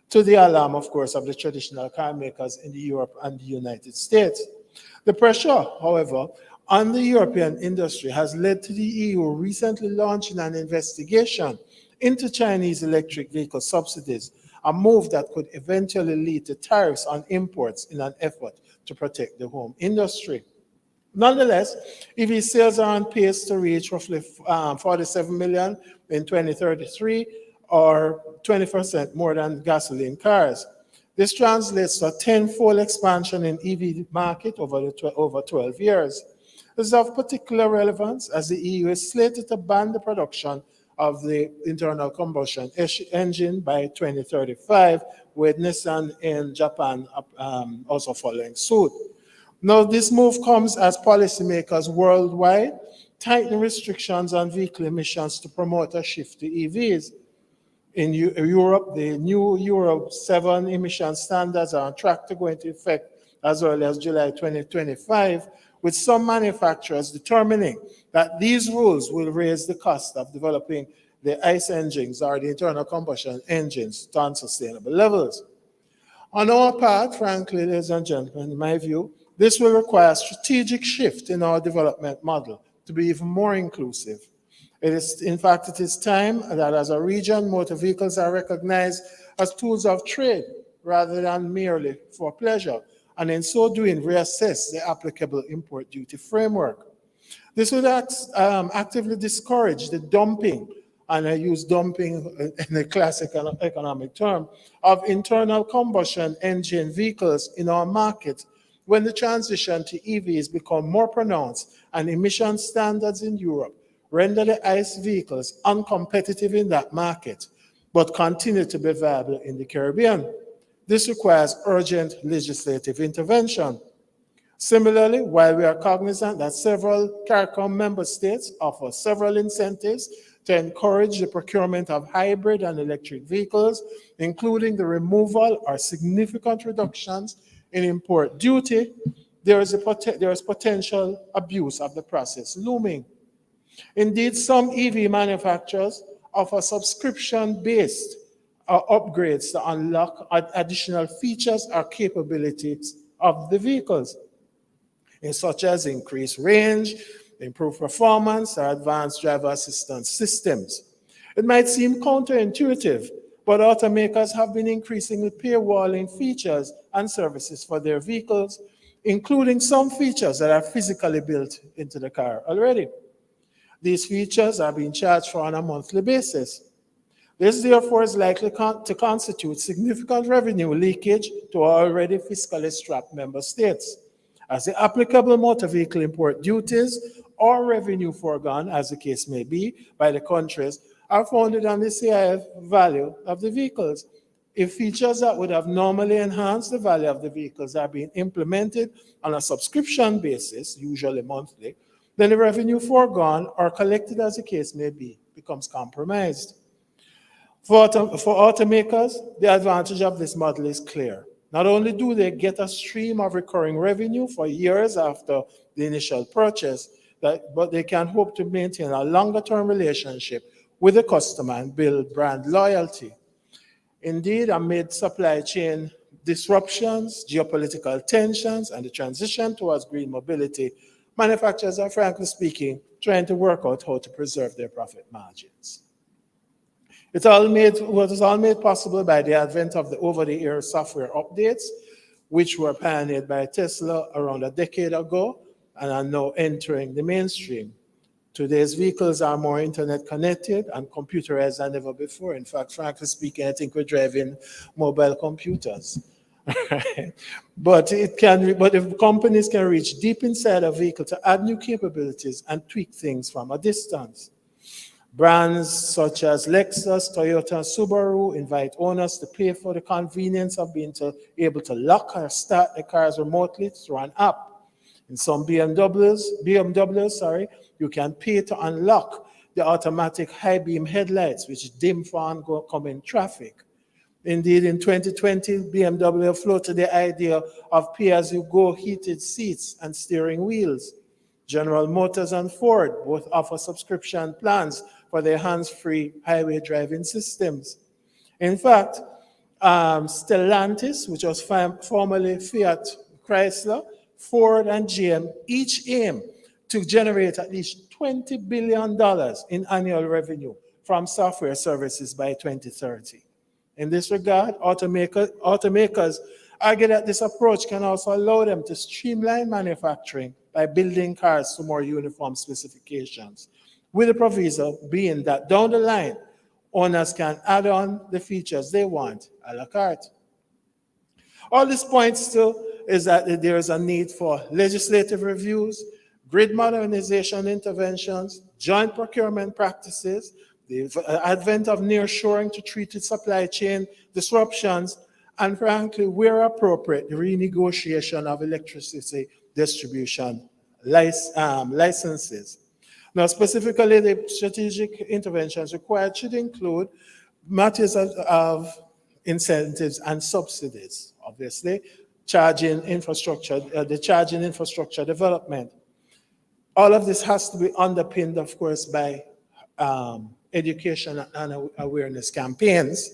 to the alarm, of course, of the traditional car makers in Europe and the United States. The pressure, however, on the European industry has led to the EU recently launching an investigation into Chinese electric vehicle subsidies, a move that could eventually lead to tariffs on imports in an effort to protect the home industry. Nonetheless, EV sales are on pace to reach roughly 47 million in 2033, or 20% more than gasoline cars. This translates to a tenfold expansion in EV market over 12 years. This is of particular relevance as the EU is slated to ban the production of the internal combustion engine by 2035, with Nissan in Japan also following suit. Now, this move comes as policymakers worldwide tighten restrictions on vehicle emissions to promote a shift to EVs. In Europe, the new Euro 7 emission standards are on track to go into effect as early as July 2025, with some manufacturers determining that these rules will raise the cost of developing the ICE engines or the internal combustion engines to unsustainable levels. On our part, frankly, ladies and gentlemen, in my view, this will require a strategic shift in our development model to be even more inclusive. In fact, it is time that as a region, motor vehicles are recognized as tools of trade rather than merely for pleasure, and in so doing, reassess the applicable import duty framework. This would actively discourage the dumping, and I use dumping in a classic economic term, of internal combustion engine vehicles in our market when the transition to EVs become more pronounced and emission standards in Europe render the ICE vehicles uncompetitive in that market, but continue to be viable in the Caribbean. This requires urgent legislative intervention. Similarly, while we are cognizant that several CARICOM member states offer several incentives to encourage the procurement of hybrid and electric vehicles, including the removal or significant reductions in import duty, there is potential abuse of the process looming. Indeed, some EV manufacturers offer subscription-based upgrades to unlock additional features or capabilities of the vehicles, such as increased range, improved performance, or advanced driver assistance systems. It might seem counterintuitive, but automakers have been increasingly paywalling features and services for their vehicles, including some features that are physically built into the car already. These features are being charged for on a monthly basis. This, therefore, is likely to constitute significant revenue leakage to our already fiscally strapped member states, as the applicable motor vehicle import duties or revenue foregone, as the case may be, by the countries are founded on the CIF value of the vehicles. If features that would have normally enhanced the value of the vehicles are being implemented on a subscription basis, usually monthly, then the revenue foregone or collected, as the case may be, becomes compromised. For automakers, the advantage of this model is clear. Not only do they get a stream of recurring revenue for years after the initial purchase, but they can hope to maintain a longer-term relationship with the customer and build brand loyalty. Indeed, amid supply chain disruptions, geopolitical tensions, and the transition towards green mobility, manufacturers are, frankly speaking, trying to work out how to preserve their profit margins. It was all made possible by the advent of the over-the-air software updates, which were pioneered by Tesla around a decade ago and are now entering the mainstream. Today's vehicles are more internet connected and computerized than ever before. In fact, frankly speaking, I think we're driving mobile computers. But if companies can reach deep inside a vehicle to add new capabilities and tweak things from a distance. Brands such as Lexus, Toyota, and Subaru invite owners to pay for the convenience of being able to lock or start the cars remotely through an app. In some BMWs, you can pay to unlock the automatic high beam headlights, which dim for oncoming traffic. Indeed, in 2020, BMW floated the idea of pay-as-you-go heated seats and steering wheels. General Motors and Ford both offer subscription plans for their hands-free highway driving systems. In fact, Stellantis, which was formerly Fiat Chrysler, Ford, and GM, each aim to generate at least $20 billion in annual revenue from software services by 2030. In this regard, automakers argue that this approach can also allow them to streamline manufacturing by building cars to more uniform specifications, with the proviso being that down the line, owners can add on the features they want a la carte. All this points to is that there is a need for legislative reviews, grid modernization interventions, joint procurement practices, the advent of nearshoring to treat its supply chain disruptions, and frankly, where appropriate, the renegotiation of electricity distribution licenses. Now, specifically, the strategic interventions required should include matters of incentives and subsidies, obviously, charging infrastructure, the charging infrastructure development. All of this has to be underpinned, of course, by education and awareness campaigns.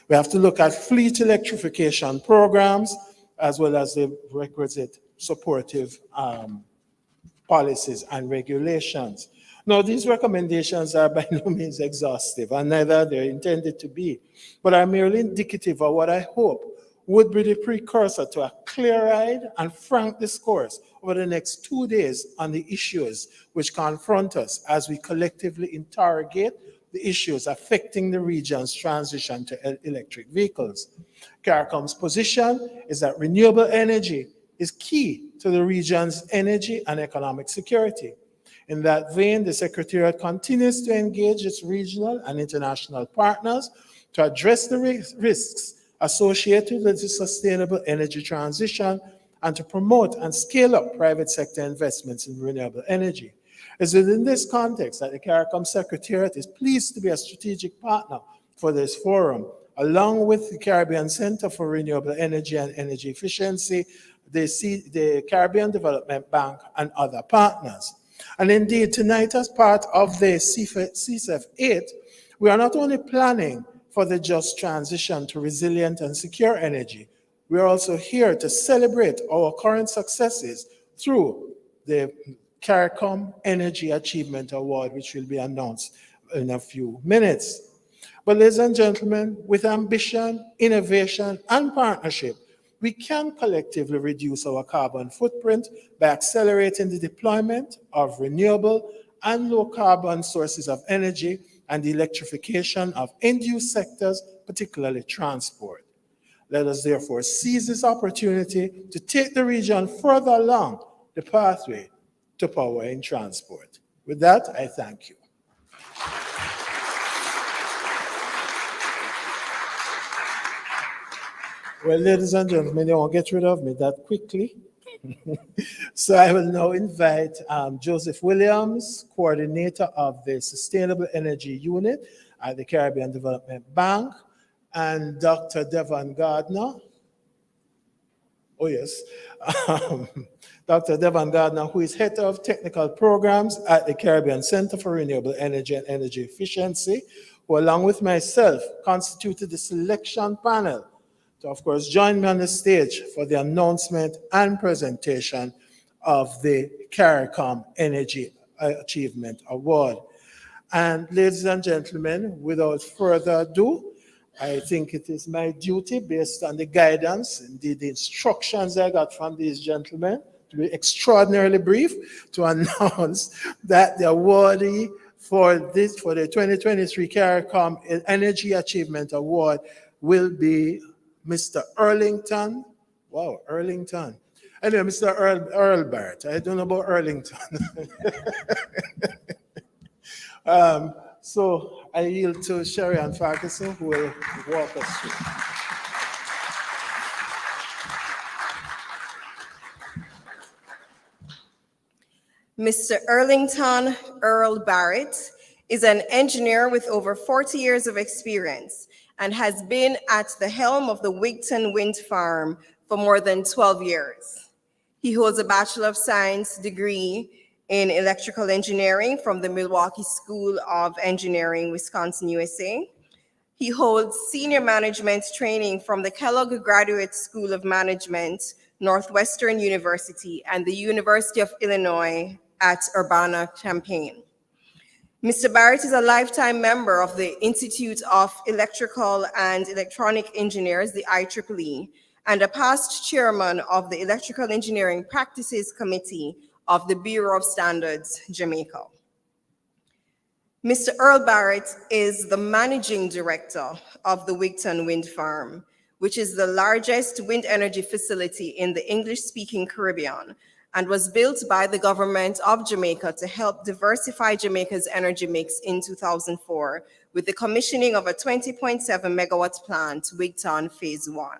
We have to look at fleet electrification programs, as well as the requisite supportive policies and regulations. Now, these recommendations are by no means exhaustive, and neither they're intended to be, but are merely indicative of what I hope would be the precursor to a clear-eyed and frank discourse over the next 2 days on the issues which confront us as we collectively interrogate the issues affecting the region's transition to electric vehicles. CARICOM's position is that renewable energy is key to the region's energy and economic security. In that vein, the Secretariat continues to engage its regional and international partners to address the risks associated with the sustainable energy transition and to promote and scale up private sector investments in renewable energy. It's within this context that the CARICOM Secretariat is pleased to be a strategic partner for this forum, along with the Caribbean Center for Renewable Energy and Energy Efficiency, the Caribbean Development Bank, and other partners. And indeed, tonight, as part of the CSEF VIII, we are not only planning for the just transition to resilient and secure energy, we are also here to celebrate our current successes through the CARICOM Energy Achievement Award, which will be announced in a few minutes. But ladies and gentlemen, with ambition, innovation, and partnership, we can collectively reduce our carbon footprint by accelerating the deployment of renewable and low carbon sources of energy and the electrification of end-use sectors, particularly transport. Let us therefore seize this opportunity to take the region further along the pathway to power in transport. With that, I thank you. Well, ladies and gentlemen, they won't get rid of me that quickly. So I will now invite Joseph Williams, coordinator of the Sustainable Energy Unit at the Caribbean Development Bank, and Dr. Devon Gardner. Oh, yes. Dr. Devon Gardner, who is head of technical programs at the Caribbean Center for Renewable Energy and Energy Efficiency, who, along with myself, constituted the selection panel to, of course, join me on the stage for the announcement and presentation of the CARICOM Energy Achievement Award. And ladies and gentlemen, without further ado, I think it is my duty, based on the guidance, indeed the instructions I got from these gentlemen, to be extraordinarily brief, to announce that the awardee for the 2023 CARICOM Energy Achievement Award will be Mr. Earlington. Wow, Earlington. Anyway, Mr. Earl Barrett. I don't know about Earlington. So I yield to Sherry Ann Ferguson, who will walk us through. Mr. Earl Barrett is an engineer with over 40 years of experience and has been at the helm of the VIII wind farm for more than 12 years. He holds a Bachelor of Science degree in electrical engineering from the Milwaukee School of Engineering, Wisconsin, USA. He holds senior management training from the Kellogg Graduate School of Management, Northwestern University, and the University of Illinois at Urbana-Champaign. Mr. Barrett is a lifetime member of the Institute of Electrical and Electronic Engineers, the IEEE, and a past chairman of the Electrical Engineering Practices Committee of the Bureau of Standards, Jamaica. Mr. Earl Barrett is the managing director of the VIII Wind Farm, which is the largest wind energy facility in the English-speaking Caribbean and was built by the government of Jamaica to help diversify Jamaica's energy mix in 2004 with the commissioning of a 20.7 megawatt plant, VIII Phase 1.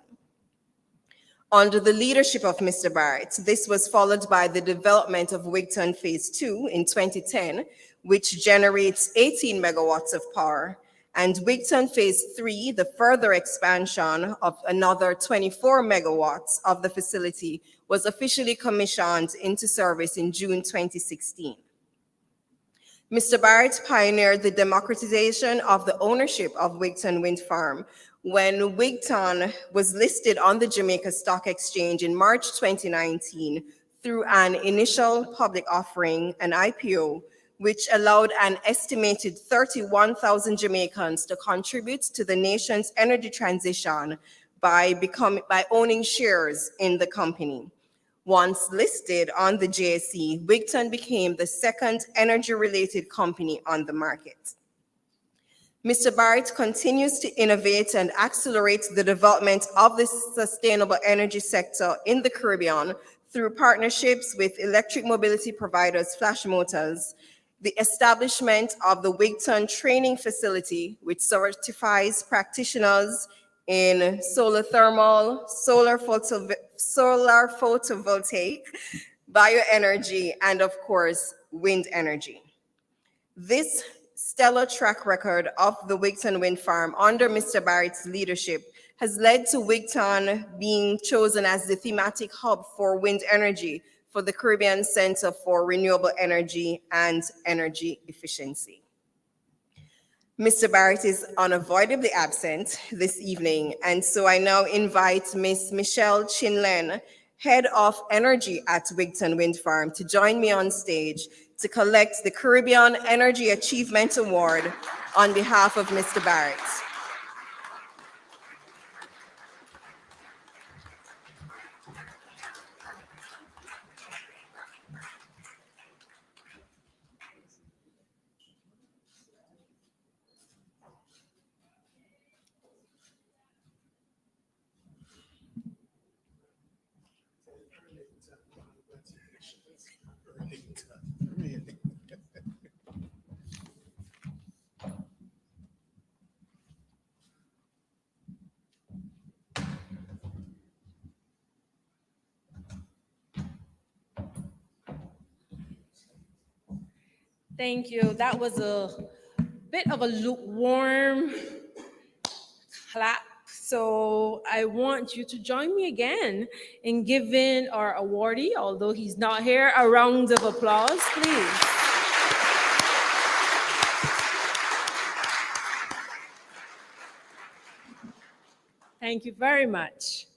Under the leadership of Mr. Barrett, this was followed by the development of VIII Phase 2 in 2010, which generates 18 megawatts of power, and VIII Phase 3, the further expansion of another 24 megawatts of the facility, was officially commissioned into service in June 2016. Mr. Barrett pioneered the democratization of the ownership of VIII Wind Farm when VIII was listed on the Jamaica Stock Exchange in March 2019 through an initial public offering, an IPO, which allowed an estimated 31,000 Jamaicans to contribute to the nation's energy transition by owning shares in the company. Once listed on the JSE, VIII became the second energy-related company on the market. Mr. Barrett continues to innovate and accelerate the development of the sustainable energy sector in the Caribbean through partnerships with electric mobility providers Flash Motors, the establishment of the VIII training facility, which certifies practitioners in solar thermal, solar photovoltaic, bioenergy, and of course, wind energy. This stellar track record of the VIII Wind Farm under Mr. Barrett's leadership has led to VIII being chosen as the thematic hub for wind energy for the Caribbean Center for Renewable Energy and Energy Efficiency. Mr. Barrett is unavoidably absent this evening, and so I now invite Ms. Michelle Chinlen, Head of Energy at VIII Wind Farm, to join me on stage to collect the Caribbean Energy Achievement Award on behalf of Mr. Barrett. Thank you. That was a bit of a lukewarm clap. So I want you to join me again in giving our awardee, although he's not here, a round of applause, please. Thank you very much.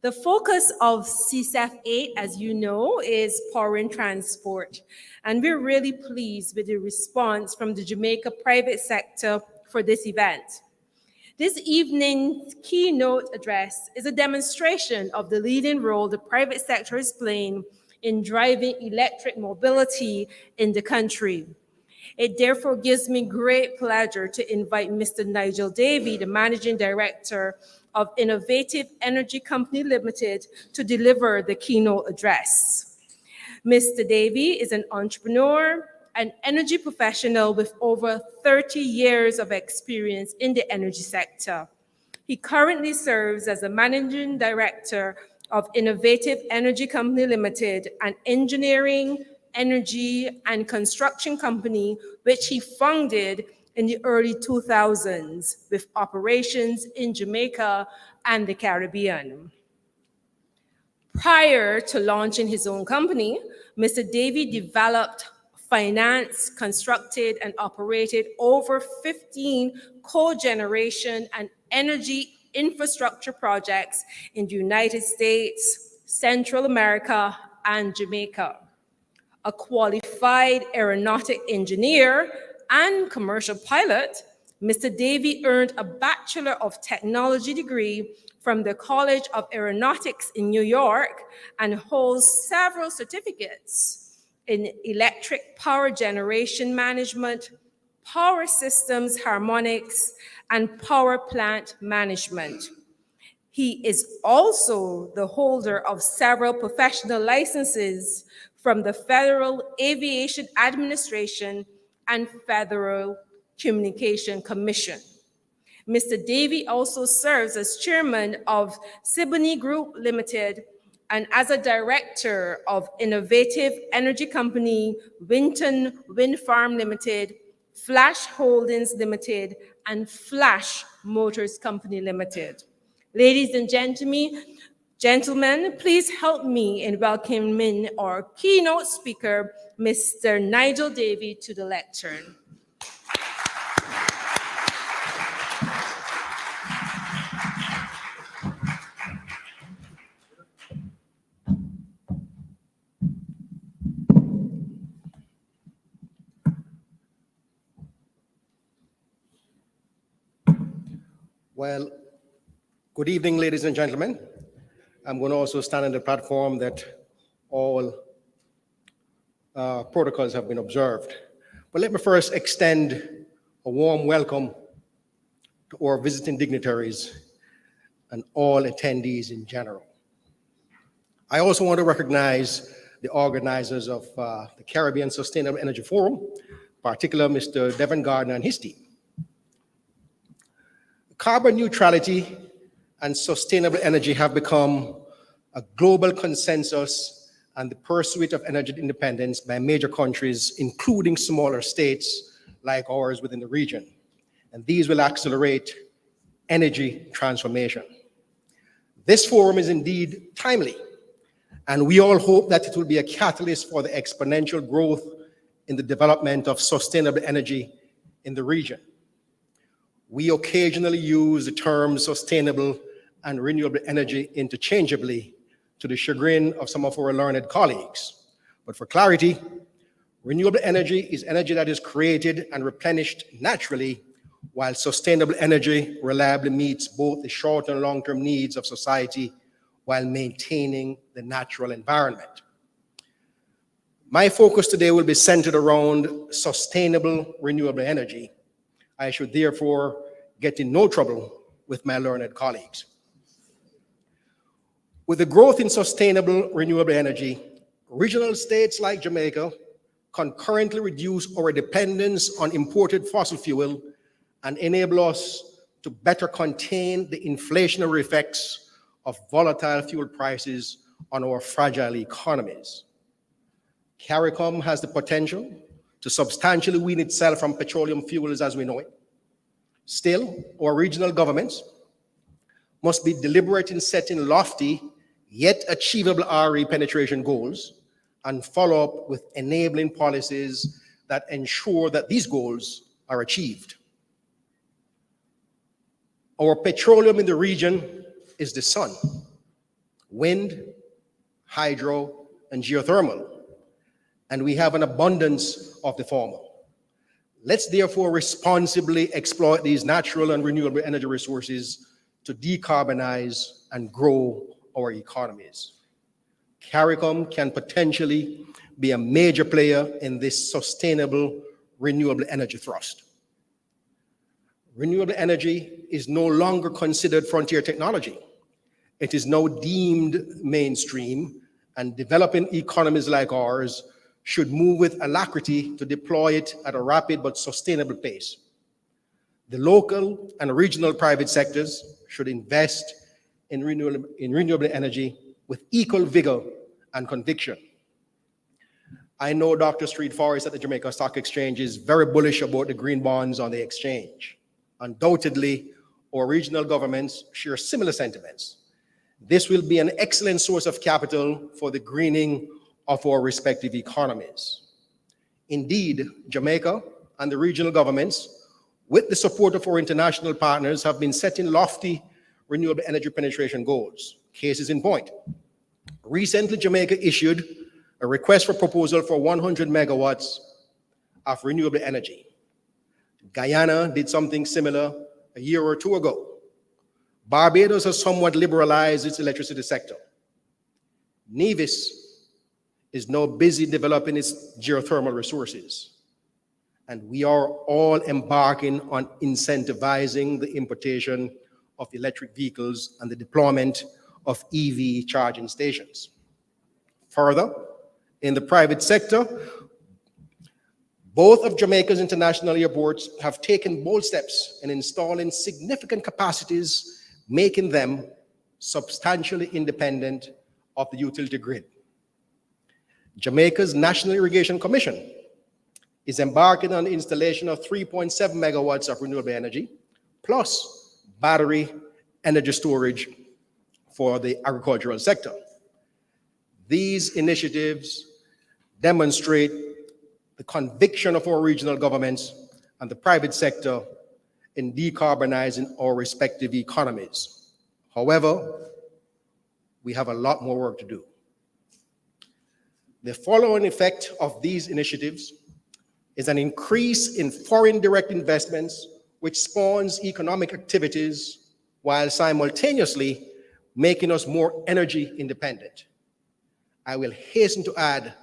The focus of CSEF VIII, as you know, is powering transport. And we're really pleased with the response from the Jamaica private sector for this event. This evening's keynote address is a demonstration of the leading role the private sector is playing in driving electric mobility in the country. It therefore gives me great pleasure to invite Mr. Nigel Davey, the Managing Director of Innovative Energy Company Limited, to deliver the keynote address. Mr. Davey is an entrepreneur, an energy professional with over 30 years of experience in the energy sector. He currently serves as the Managing Director of Innovative Energy Company Limited, an engineering, energy, and construction company which he founded in the early 2000s with operations in Jamaica and the Caribbean. Prior to launching his own company, Mr. Davy developed, financed, constructed, and operated over 15 cogeneration and energy infrastructure projects in the United States, Central America, and Jamaica. A qualified aeronautic engineer and commercial pilot, Mr. Davy earned a Bachelor of Technology degree from the College of Aeronautics in New York and holds several certificates in electric power generation management, power systems harmonics, and power plant management. He is also the holder of several professional licenses from the Federal Aviation Administration and Federal Communication Commission. Mr. Davy also serves as chairman of Siboney Group Limited and as a director of innovative energy company Winton Wind Farm Limited, Flash Holdings Limited, and Flash Motors Company Limited. Ladies and gentlemen, please help me in welcoming our keynote speaker, Mr. Nigel Davy, to the lectern. Well, good evening, ladies and gentlemen. I'm going to also stand on the platform that all protocols have been observed. But let me first extend a warm welcome to our visiting dignitaries and all attendees in general. I also want to recognize the organizers of the Caribbean Sustainable Energy Forum, particularly Mr. Devin Gardner and his team. Carbon neutrality and sustainable energy have become a global consensus and the pursuit of energy independence by major countries, including smaller states like ours within the region. And these will accelerate energy transformation. This forum is indeed timely, and we all hope that it will be a catalyst for the exponential growth in the development of sustainable energy in the region. We occasionally use the terms sustainable and renewable energy interchangeably to the chagrin of some of our learned colleagues. But for clarity, renewable energy is energy that is created and replenished naturally, while sustainable energy reliably meets both the short and long-term needs of society while maintaining the natural environment. My focus today will be centered around sustainable renewable energy. I should therefore get in no trouble with my learned colleagues. With the growth in sustainable renewable energy, regional states like Jamaica concurrently reduce our dependence on imported fossil fuel and enable us to better contain the inflationary effects of volatile fuel prices on our fragile economies. CARICOM has the potential to substantially wean itself from petroleum fuels as we know it. Still, our regional governments must be deliberate in setting lofty yet achievable RE penetration goals and follow up with enabling policies that ensure that these goals are achieved. Our petroleum in the region is the sun, wind, hydro, and geothermal, and we have an abundance of the former. Let's therefore responsibly exploit these natural and renewable energy resources to decarbonize and grow our economies. CARICOM can potentially be a major player in this sustainable renewable energy thrust. Renewable energy is no longer considered frontier technology. It is now deemed mainstream, and developing economies like ours should move with alacrity to deploy it at a rapid but sustainable pace. The local and regional private sectors should invest in renewable energy with equal vigor and conviction. I know Dr. Street Forrest at the Jamaica Stock Exchange is very bullish about the green bonds on the exchange. Undoubtedly, our regional governments share similar sentiments. This will be an excellent source of capital for the greening of our respective economies. Indeed, Jamaica and the regional governments, with the support of our international partners, have been setting lofty renewable energy penetration goals. Cases in point. Recently, Jamaica issued a request for proposal for 100 megawatts of renewable energy. Guyana did something similar a year or two ago. Barbados has somewhat liberalized its electricity sector. Nevis is now busy developing its geothermal resources. And we are all embarking on incentivizing the importation of electric vehicles and the deployment of EV charging stations. Further, in the private sector, both of Jamaica's international airports have taken bold steps in installing significant capacities, making them substantially independent of the utility grid. Jamaica's National Irrigation Commission is embarking on the installation of 3.7 megawatts of renewable energy, plus battery energy storage for the agricultural sector. These initiatives demonstrate the conviction of our regional governments and the private sector in decarbonizing our respective economies. However, we have a lot more work to do. The following effect of these initiatives is an increase in foreign direct investments, which spawns economic activities while simultaneously making us more energy independent. I will hasten to add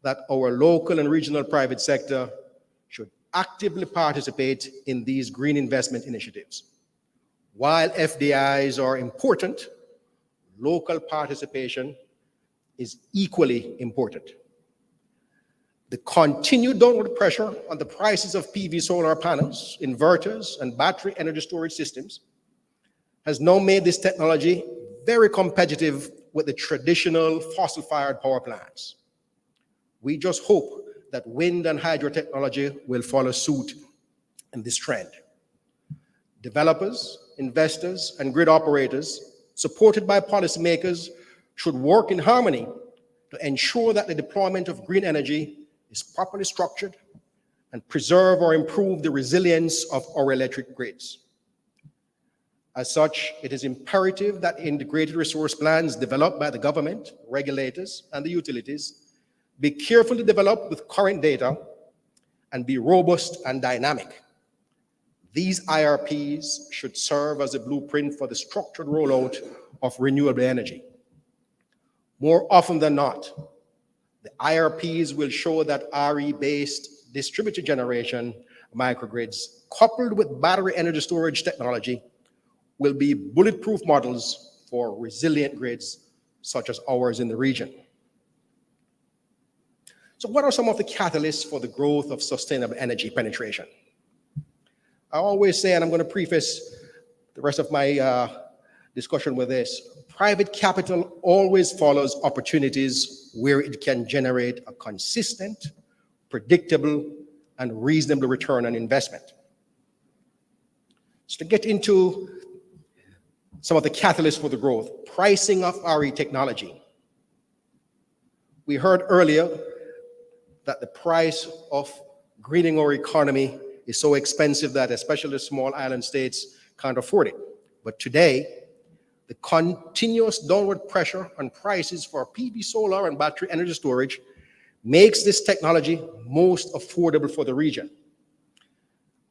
that our local and regional private sector should actively participate in these green investment initiatives. While FDIs are important, local participation is equally important. The continued downward pressure on the prices of PV solar panels, inverters, and battery energy storage systems has now made this technology very competitive with the traditional fossil-fired power plants. We just hope that wind and hydro technology will follow suit in this trend. Developers, investors, and grid operators, supported by policymakers, should work in harmony to ensure that the deployment of green energy is properly structured and preserve or improve the resilience of our electric grids. As such, it is imperative that integrated resource plans developed by the government, regulators, and the utilities be carefully developed with current data and be robust and dynamic. These IRPs should serve as a blueprint for the structured rollout of renewable energy. More often than not, the IRPs will show that RE-based distributed generation microgrids, coupled with battery energy storage technology, will be bulletproof models for resilient grids such as ours in the region. So what are some of the catalysts for the growth of sustainable energy penetration? I always say, and I'm going to preface the rest of my discussion with this, private capital always follows opportunities where it can generate a consistent, predictable, and reasonable return on investment. So to get into some of the catalysts for the growth, pricing of RE technology. We heard earlier that the price of greening our economy is so expensive that especially small island states can't afford it. But today, the continuous downward pressure on prices for PV solar and battery energy storage makes this technology most affordable for the region.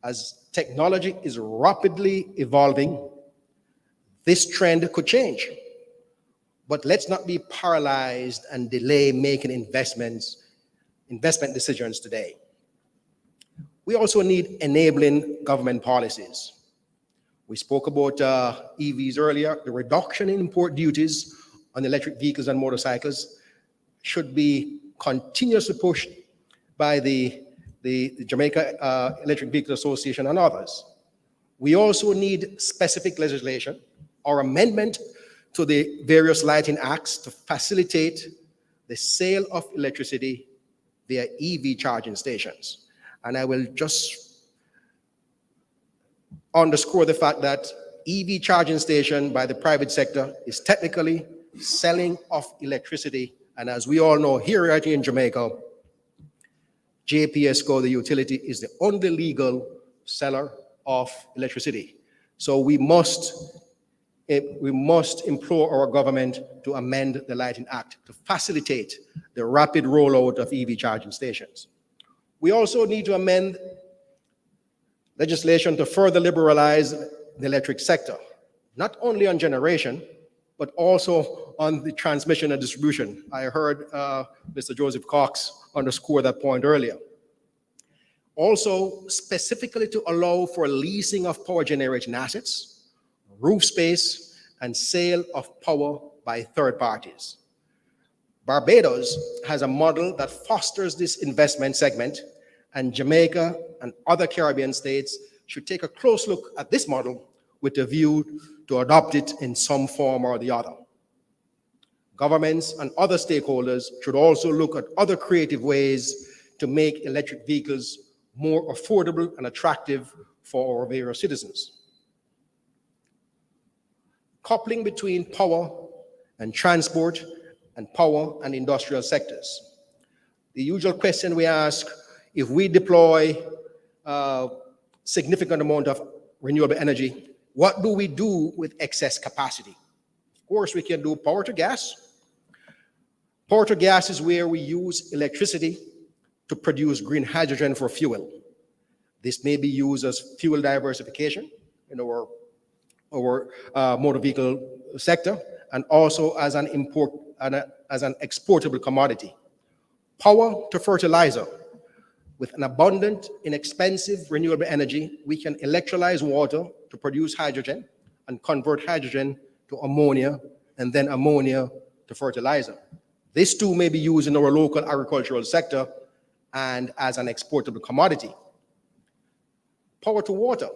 As technology is rapidly evolving, this trend could change. But let's not be paralyzed and delay making investment decisions today. We also need enabling government policies. We spoke about EVs earlier. The reduction in import duties on electric vehicles and motorcycles should be continuously pushed by the Jamaica Electric Vehicle Association and others. We also need specific legislation or amendment to the various lighting acts to facilitate the sale of electricity via EV charging stations. And I will just underscore the fact that EV charging station by the private sector is technically selling of electricity. And as we all know, here right in Jamaica, JPSCO, the utility, is the only legal seller of electricity. So we must implore our government to amend the Lighting Act to facilitate the rapid rollout of EV charging stations. We also need to amend legislation to further liberalize the electric sector, not only on generation, but also on the transmission and distribution. I heard Mr. Joseph Cox underscore that point earlier. Also, specifically to allow for leasing of power generating assets, roof space, and sale of power by third parties. Barbados has a model that fosters this investment segment, and Jamaica and other Caribbean states should take a close look at this model with a view to adopt it in some form or the other. Governments and other stakeholders should also look at other creative ways to make electric vehicles more affordable and attractive for our various citizens. Coupling between power and transport and power and industrial sectors. The usual question we ask, if we deploy a significant amount of renewable energy, what do we do with excess capacity? Of course, we can do power to gas. Power to gas is where we use electricity to produce green hydrogen for fuel. This may be used as fuel diversification in our motor vehicle sector, and also as an exportable commodity. Power to fertilizer. With an abundant, inexpensive renewable energy, we can electrolyze water to produce hydrogen and convert hydrogen to ammonia, and then ammonia to fertilizer. This too may be used in our local agricultural sector and as an exportable commodity. Power to water.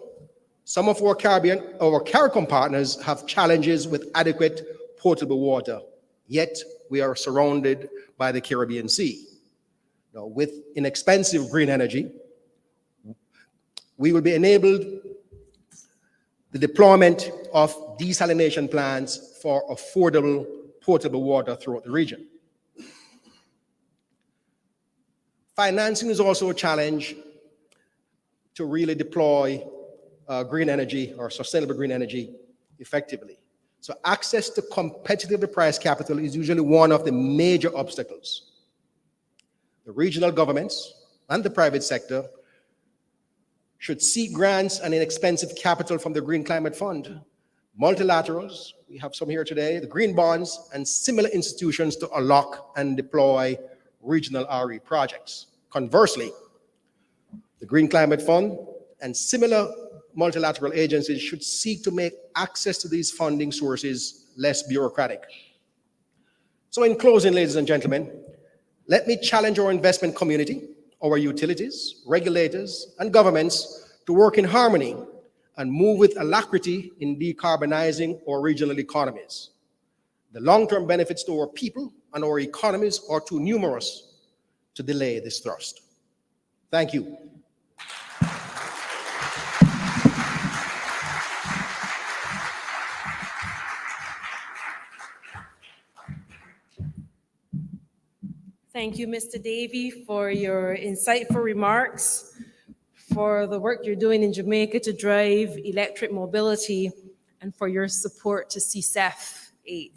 Some of our CARICOM partners have challenges with adequate potable water, yet we are surrounded by the Caribbean Sea. Now, with inexpensive green energy, we will be enabled the deployment of desalination plants for affordable potable water throughout the region. Financing is also a challenge to really deploy green energy or sustainable green energy effectively. So access to competitively priced capital is usually one of the major obstacles. The regional governments and the private sector should seek grants and inexpensive capital from the Green Climate Fund, multilaterals, we have some here today, the green bonds, and similar institutions to unlock and deploy regional RE projects. Conversely, the Green Climate Fund and similar multilateral agencies should seek to make access to these funding sources less bureaucratic. So in closing, ladies and gentlemen, let me challenge our investment community, our utilities, regulators, and governments to work in harmony and move with alacrity in decarbonizing our regional economies. The long-term benefits to our people and our economies are too numerous to delay this thrust. Thank you. Thank you, Mr. Davey, for your insightful remarks, for the work you're doing in Jamaica to drive electric mobility, and for your support to CSEF VIII.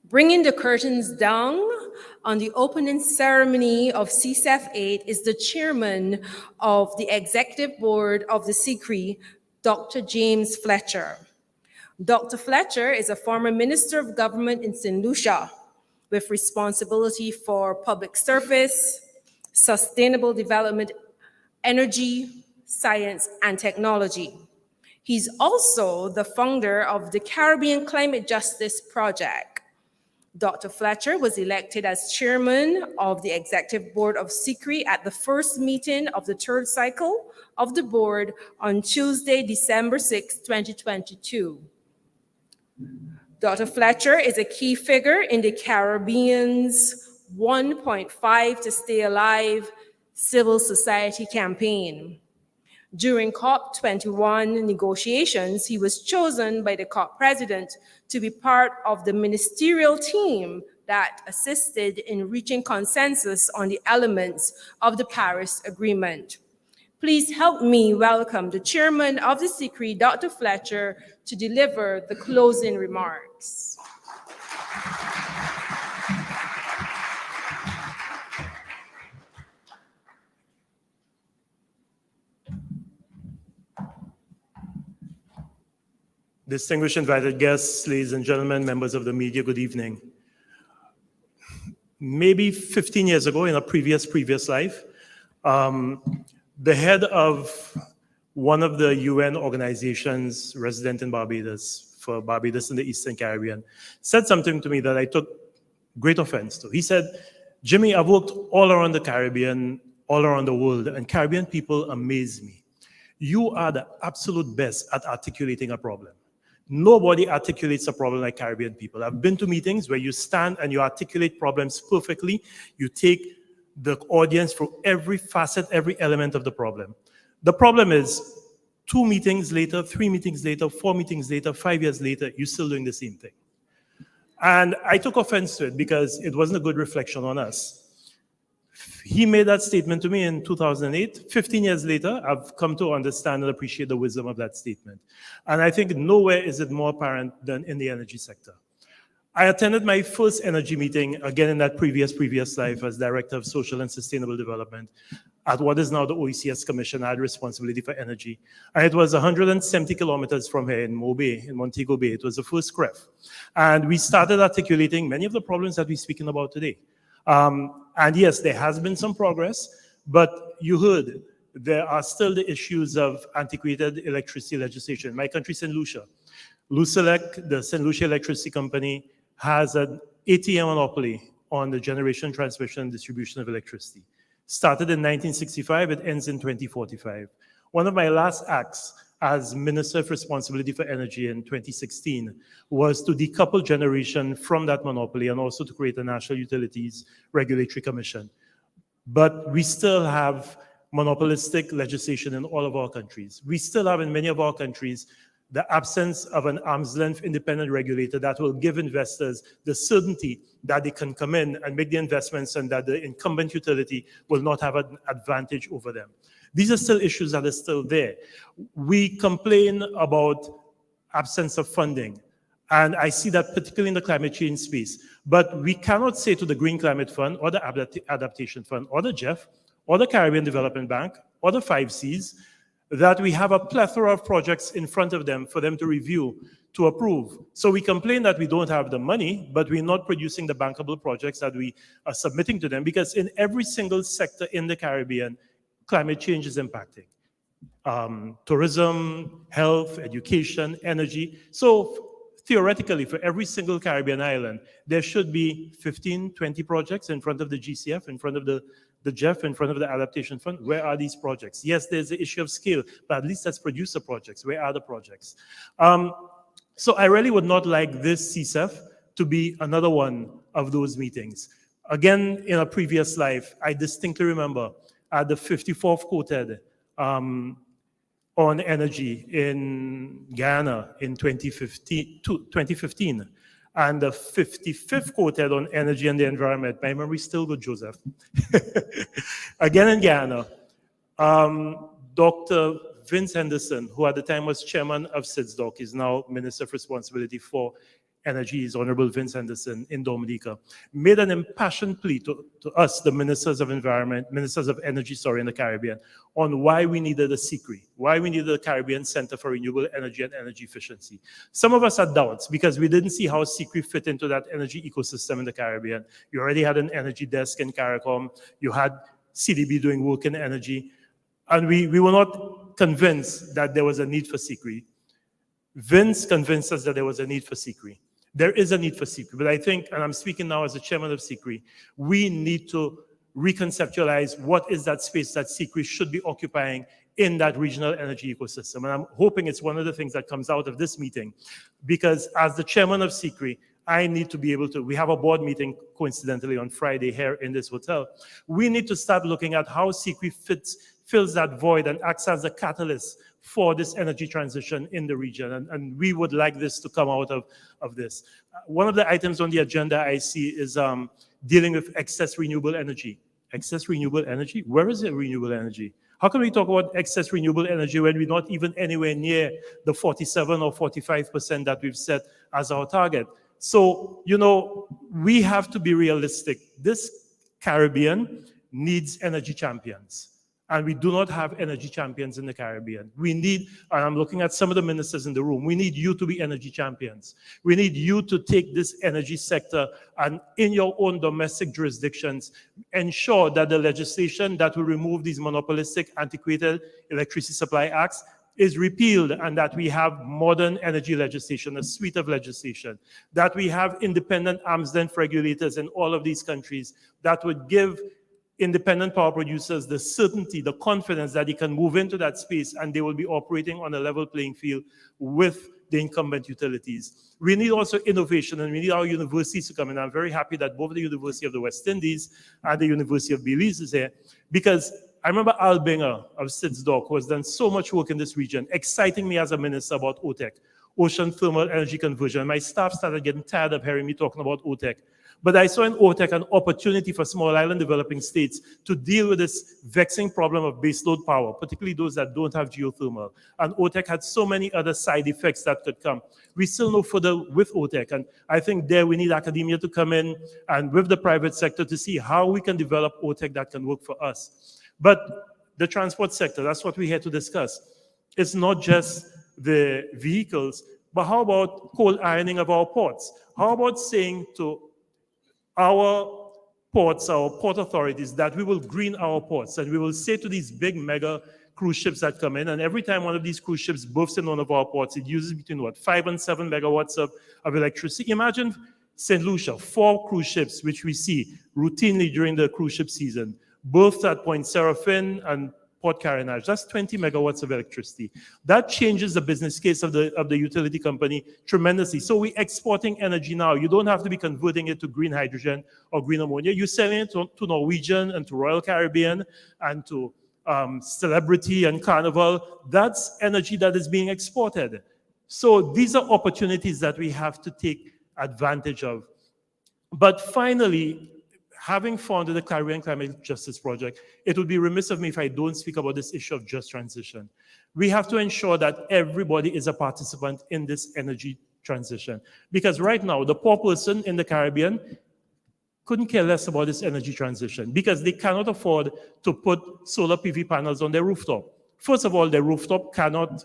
Bringing the curtains down on the opening ceremony of CSEF VIII is the chairman of the executive board of the CCRI, Dr. James Fletcher. Dr. Fletcher is a former minister of government in St. Lucia, with responsibility for public service, sustainable development, energy, science, and technology. He's also the founder of the Caribbean Climate Justice Project. Dr. Fletcher was elected as chairman of the executive board of CCRI at the first meeting of the third cycle of the board on Tuesday, December 6, 2022. Dr. Fletcher is a key figure in the Caribbean's 1.5 to Stay Alive civil society campaign. During COP21 negotiations, he was chosen by the COP president to be part of the ministerial team that assisted in reaching consensus on the elements of the Paris Agreement. Please help me welcome the chairman of the CSEF, Dr. Fletcher, to deliver the closing remarks. Distinguished invited guests, ladies and gentlemen, members of the media, good evening. Maybe 15 years ago, in a previous life, the head of one of the UN organizations resident in Barbados, for Barbados in the Eastern Caribbean, said something to me that I took great offense to. He said, "Jimmy, I've worked all around the Caribbean, all around the world, and Caribbean people amaze me. You are the absolute best at articulating a problem. Nobody articulates a problem like Caribbean people. I've been to meetings where you stand and you articulate problems perfectly. You take the audience through every facet, every element of the problem. The problem is 2 meetings later, 3 meetings later, 4 meetings later, 5 years later, you're still doing the same thing." And I took offense to it because it wasn't a good reflection on us. He made that statement to me in 2008. 15 years later, I've come to understand and appreciate the wisdom of that statement. And I think nowhere is it more apparent than in the energy sector. I attended my first energy meeting, again in that previous life as Director of Social and Sustainable Development at what is now the OECS Commission. I had responsibility for energy. And it was 170 kilometers from here in Montego Bay. It was the first CREF. And we started articulating many of the problems that we're speaking about today. And yes, there has been some progress, but you heard there are still the issues of antiquated electricity legislation. My country, St. Lucia. Lucelec, the St. Lucia Electricity Company, has an 80-year monopoly on the generation, transmission, and distribution of electricity. Started in 1965, it ends in 2045. One of my last acts as Minister of Responsibility for Energy in 2016 was to decouple generation from that monopoly and also to create a National Utilities Regulatory Commission. But we still have monopolistic legislation in all of our countries. We still have in many of our countries the absence of an arm's length independent regulator that will give investors the certainty that they can come in and make the investments and that the incumbent utility will not have an advantage over them. These are still issues that are still there. We complain about absence of funding, and I see that particularly in the climate change space. But we cannot say to the Green Climate Fund or the Adaptation Fund or the GEF or the Caribbean Development Bank or the 5 Cs that we have a plethora of projects in front of them for them to review, to approve. So we complain that we don't have the money, but we're not producing the bankable projects that we are submitting to them, because in every single sector in the Caribbean, climate change is impacting. Tourism, health, education, energy. So theoretically, for every single Caribbean island, there should be 15, 20 projects in front of the GCF, in front of the GEF, in front of the Adaptation Fund. Where are these projects? Yes, there's the issue of scale, but at least let's produce the projects. Where are the projects? So I really would not like this CSEF to be another one of those meetings. Again, in a previous life, I distinctly remember at the 54th Quoted on energy in Ghana in 2015, and the 55th Quoted on energy and the environment. My memory is still good, Joseph. Again in Ghana, Dr. Vince Henderson, who at the time was chairman of SIDSDOC, is now Minister of Responsibility for Energy, is Honorable Vince Henderson in Dominica, made an impassioned plea to us, the Ministers of Environment, Ministers of Energy, in the Caribbean, on why we needed a CSEF, why we needed a Caribbean Center for Renewable Energy and Energy Efficiency. Some of us had doubts because we didn't see how CSEF fit into that energy ecosystem in the Caribbean. You already had an energy desk in CARICOM, you had CDB doing work in energy, and we were not convinced that there was a need for CSEF. Vince convinced us that there was a need for CSEF. There is a need for CSEF, but I think, and I'm speaking now as the chairman of CSEF, we need to reconceptualize what is that space that CSEF should be occupying in that regional energy ecosystem. And I'm hoping it's one of the things that comes out of this meeting, because as the chairman of CSEF, I need to be able to, we have a board meeting coincidentally on Friday here in this hotel. We need to start looking at how CSEF fills that void and acts as a catalyst for this energy transition in the region. And we would like this to come out of this. One of the items on the agenda I see is dealing with excess renewable energy. Excess renewable energy? Where is the renewable energy? How can we talk about excess renewable energy when we're not even anywhere near the 47 or 45% that we've set as our target? So, you know, we have to be realistic. This Caribbean needs energy champions. And we do not have energy champions in the Caribbean. We need, and I'm looking at some of the ministers in the room, we need you to be energy champions. We need you to take this energy sector and in your own domestic jurisdictions, ensure that the legislation that will remove these monopolistic, antiquated electricity supply acts is repealed, and that we have modern energy legislation, a suite of legislation, that we have independent arm's length regulators in all of these countries that would give independent power producers the certainty, the confidence that they can move into that space and they will be operating on a level playing field with the incumbent utilities. We need also innovation, and we need our universities to come in. I'm very happy that both the University of the West Indies and the University of Belize is here, because I remember Al Binger of Sidsdorf, who has done so much work in this region, exciting me as a minister about OTEC, Ocean Thermal Energy Conversion. My staff started getting tired of hearing me talking about OTEC. But I saw in OTEC an opportunity for small island developing states to deal with this vexing problem of baseload power, particularly those that don't have geothermal. And OTEC had so many other side effects that could come. We still know further with OTEC, and I think there we need academia to come in and with the private sector to see how we can develop OTEC that can work for us. But the transport sector, that's what we're here to discuss. It's not just the vehicles, but how about coal ironing of our ports? How about saying to our ports, our port authorities, that we will green our ports, and we will say to these big mega cruise ships that come in, and every time one of these cruise ships berths in one of our ports, it uses between 5 and 7 megawatts of electricity. Imagine St. Lucia, 4 cruise ships, which we see routinely during the cruise ship season, berthed at Point Seraphin and Port Carenage. That's 20 megawatts of electricity. That changes the business case of the utility company tremendously. So we're exporting energy now. You don't have to be converting it to green hydrogen or green ammonia. You're selling it to Norwegian and to Royal Caribbean and to Celebrity and Carnival. That's energy that is being exported. So these are opportunities that we have to take advantage of. But finally, having founded the Caribbean Climate Justice Project, it would be remiss of me if I don't speak about this issue of just transition. We have to ensure that everybody is a participant in this energy transition. Because right now, the poor person in the Caribbean couldn't care less about this energy transition because they cannot afford to put solar PV panels on their rooftop. First of all, their rooftop cannot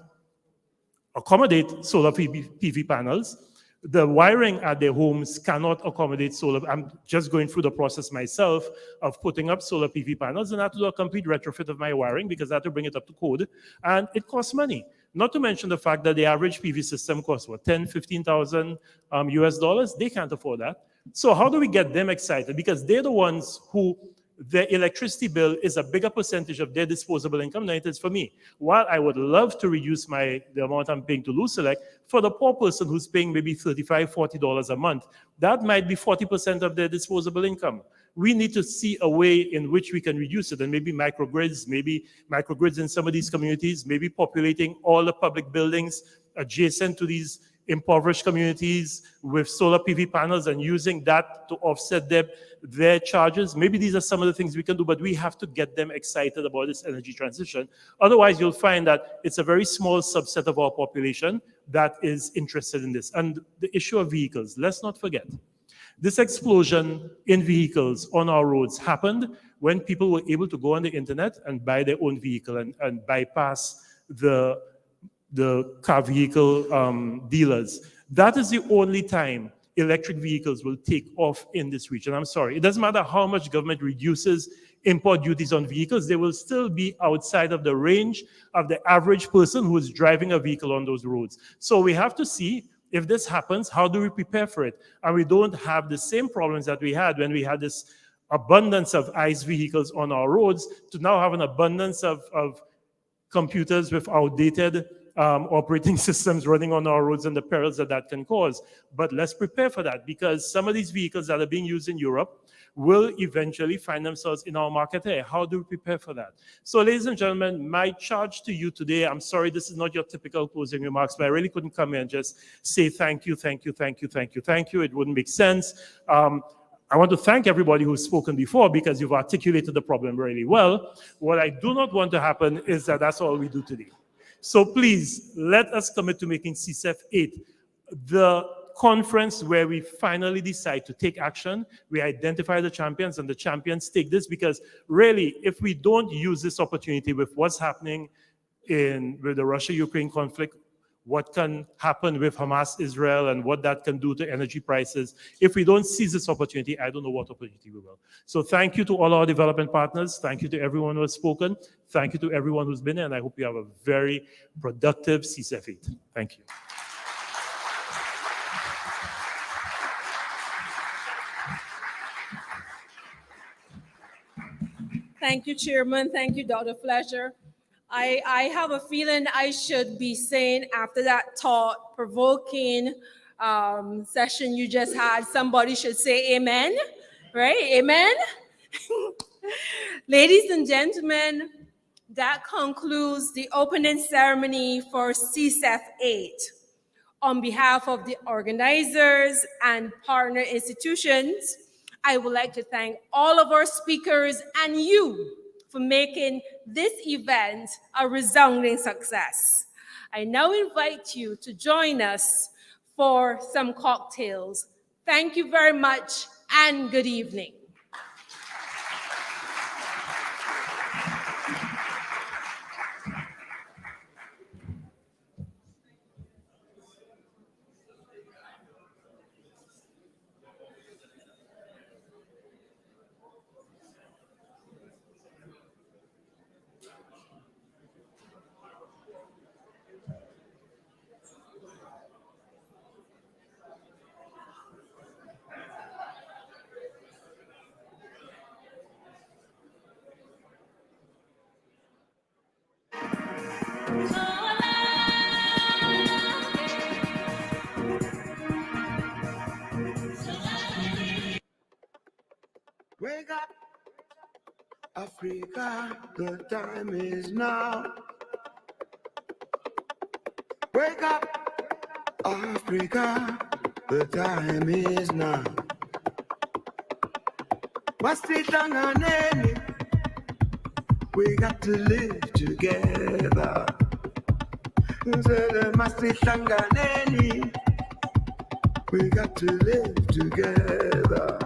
accommodate solar PV panels. The wiring at their homes cannot accommodate solar. I'm just going through the process myself of putting up solar PV panels, and I have to do a complete retrofit of my wiring because I have to bring it up to code, and it costs money. Not to mention the fact that the average PV system costs, what, 10, 15,000 US dollars? They can't afford that. So how do we get them excited? Because they're the ones who their electricity bill is a bigger percentage of their disposable income than it is for me. While I would love to reduce the amount I'm paying to LUSELEC, for the poor person who's paying maybe $35, $40 a month, that might be 40% of their disposable income. We need to see a way in which we can reduce it, and maybe microgrids in some of these communities, maybe populating all the public buildings adjacent to these impoverished communities with solar PV panels and using that to offset their charges. Maybe these are some of the things we can do, but we have to get them excited about this energy transition. Otherwise, you'll find that it's a very small subset of our population that is interested in this. And the issue of vehicles, let's not forget, this explosion in vehicles on our roads happened when people were able to go on the internet and buy their own vehicle and bypass the car vehicle dealers. That is the only time electric vehicles will take off in this region. I'm sorry, it doesn't matter how much government reduces import duties on vehicles, they will still be outside of the range of the average person who is driving a vehicle on those roads. So we have to see if this happens, how do we prepare for it? And we don't have the same problems that we had when we had this abundance of ICE vehicles on our roads to now have an abundance of computers with outdated operating systems running on our roads and the perils that that can cause. But let's prepare for that, because some of these vehicles that are being used in Europe will eventually find themselves in our market here. How do we prepare for that? So, ladies and gentlemen, my charge to you today, I'm sorry this is not your typical closing remarks, but I really couldn't come here and just say thank you, thank you, thank you, thank you, thank you. It wouldn't make sense. I want to thank everybody who's spoken before, because you've articulated the problem really well. What I do not want to happen is that that's all we do today. So please, let us commit to making CSEF VIII the conference where we finally decide to take action. We identify the champions, and the champions take this, because really, if we don't use this opportunity with what's happening with the Russia-Ukraine conflict, what can happen with Hamas, Israel, and what that can do to energy prices. If we don't seize this opportunity, I don't know what opportunity we will. So thank you to all our development partners. Thank you to everyone who has spoken. Thank you to everyone who's been here, and I hope you have a very productive CSEF VIII. Thank you. Thank you, Chairman. Thank you, Dr. Fletcher. I have a feeling I should be saying, after that thought-provoking session you just had, somebody should say amen, right? Amen? Ladies and gentlemen, that concludes the opening ceremony for CSEF VIII. On behalf of the organizers and partner institutions, I would like to thank all of our speakers and you for making this event a resounding success. I now invite you to join us for some cocktails. Thank you very much and good evening. Wake up, Africa, the time is now. Wake up, Africa, the time is now. Masitlanganeni, we got to live together. Masitlanganeni, we got to live together.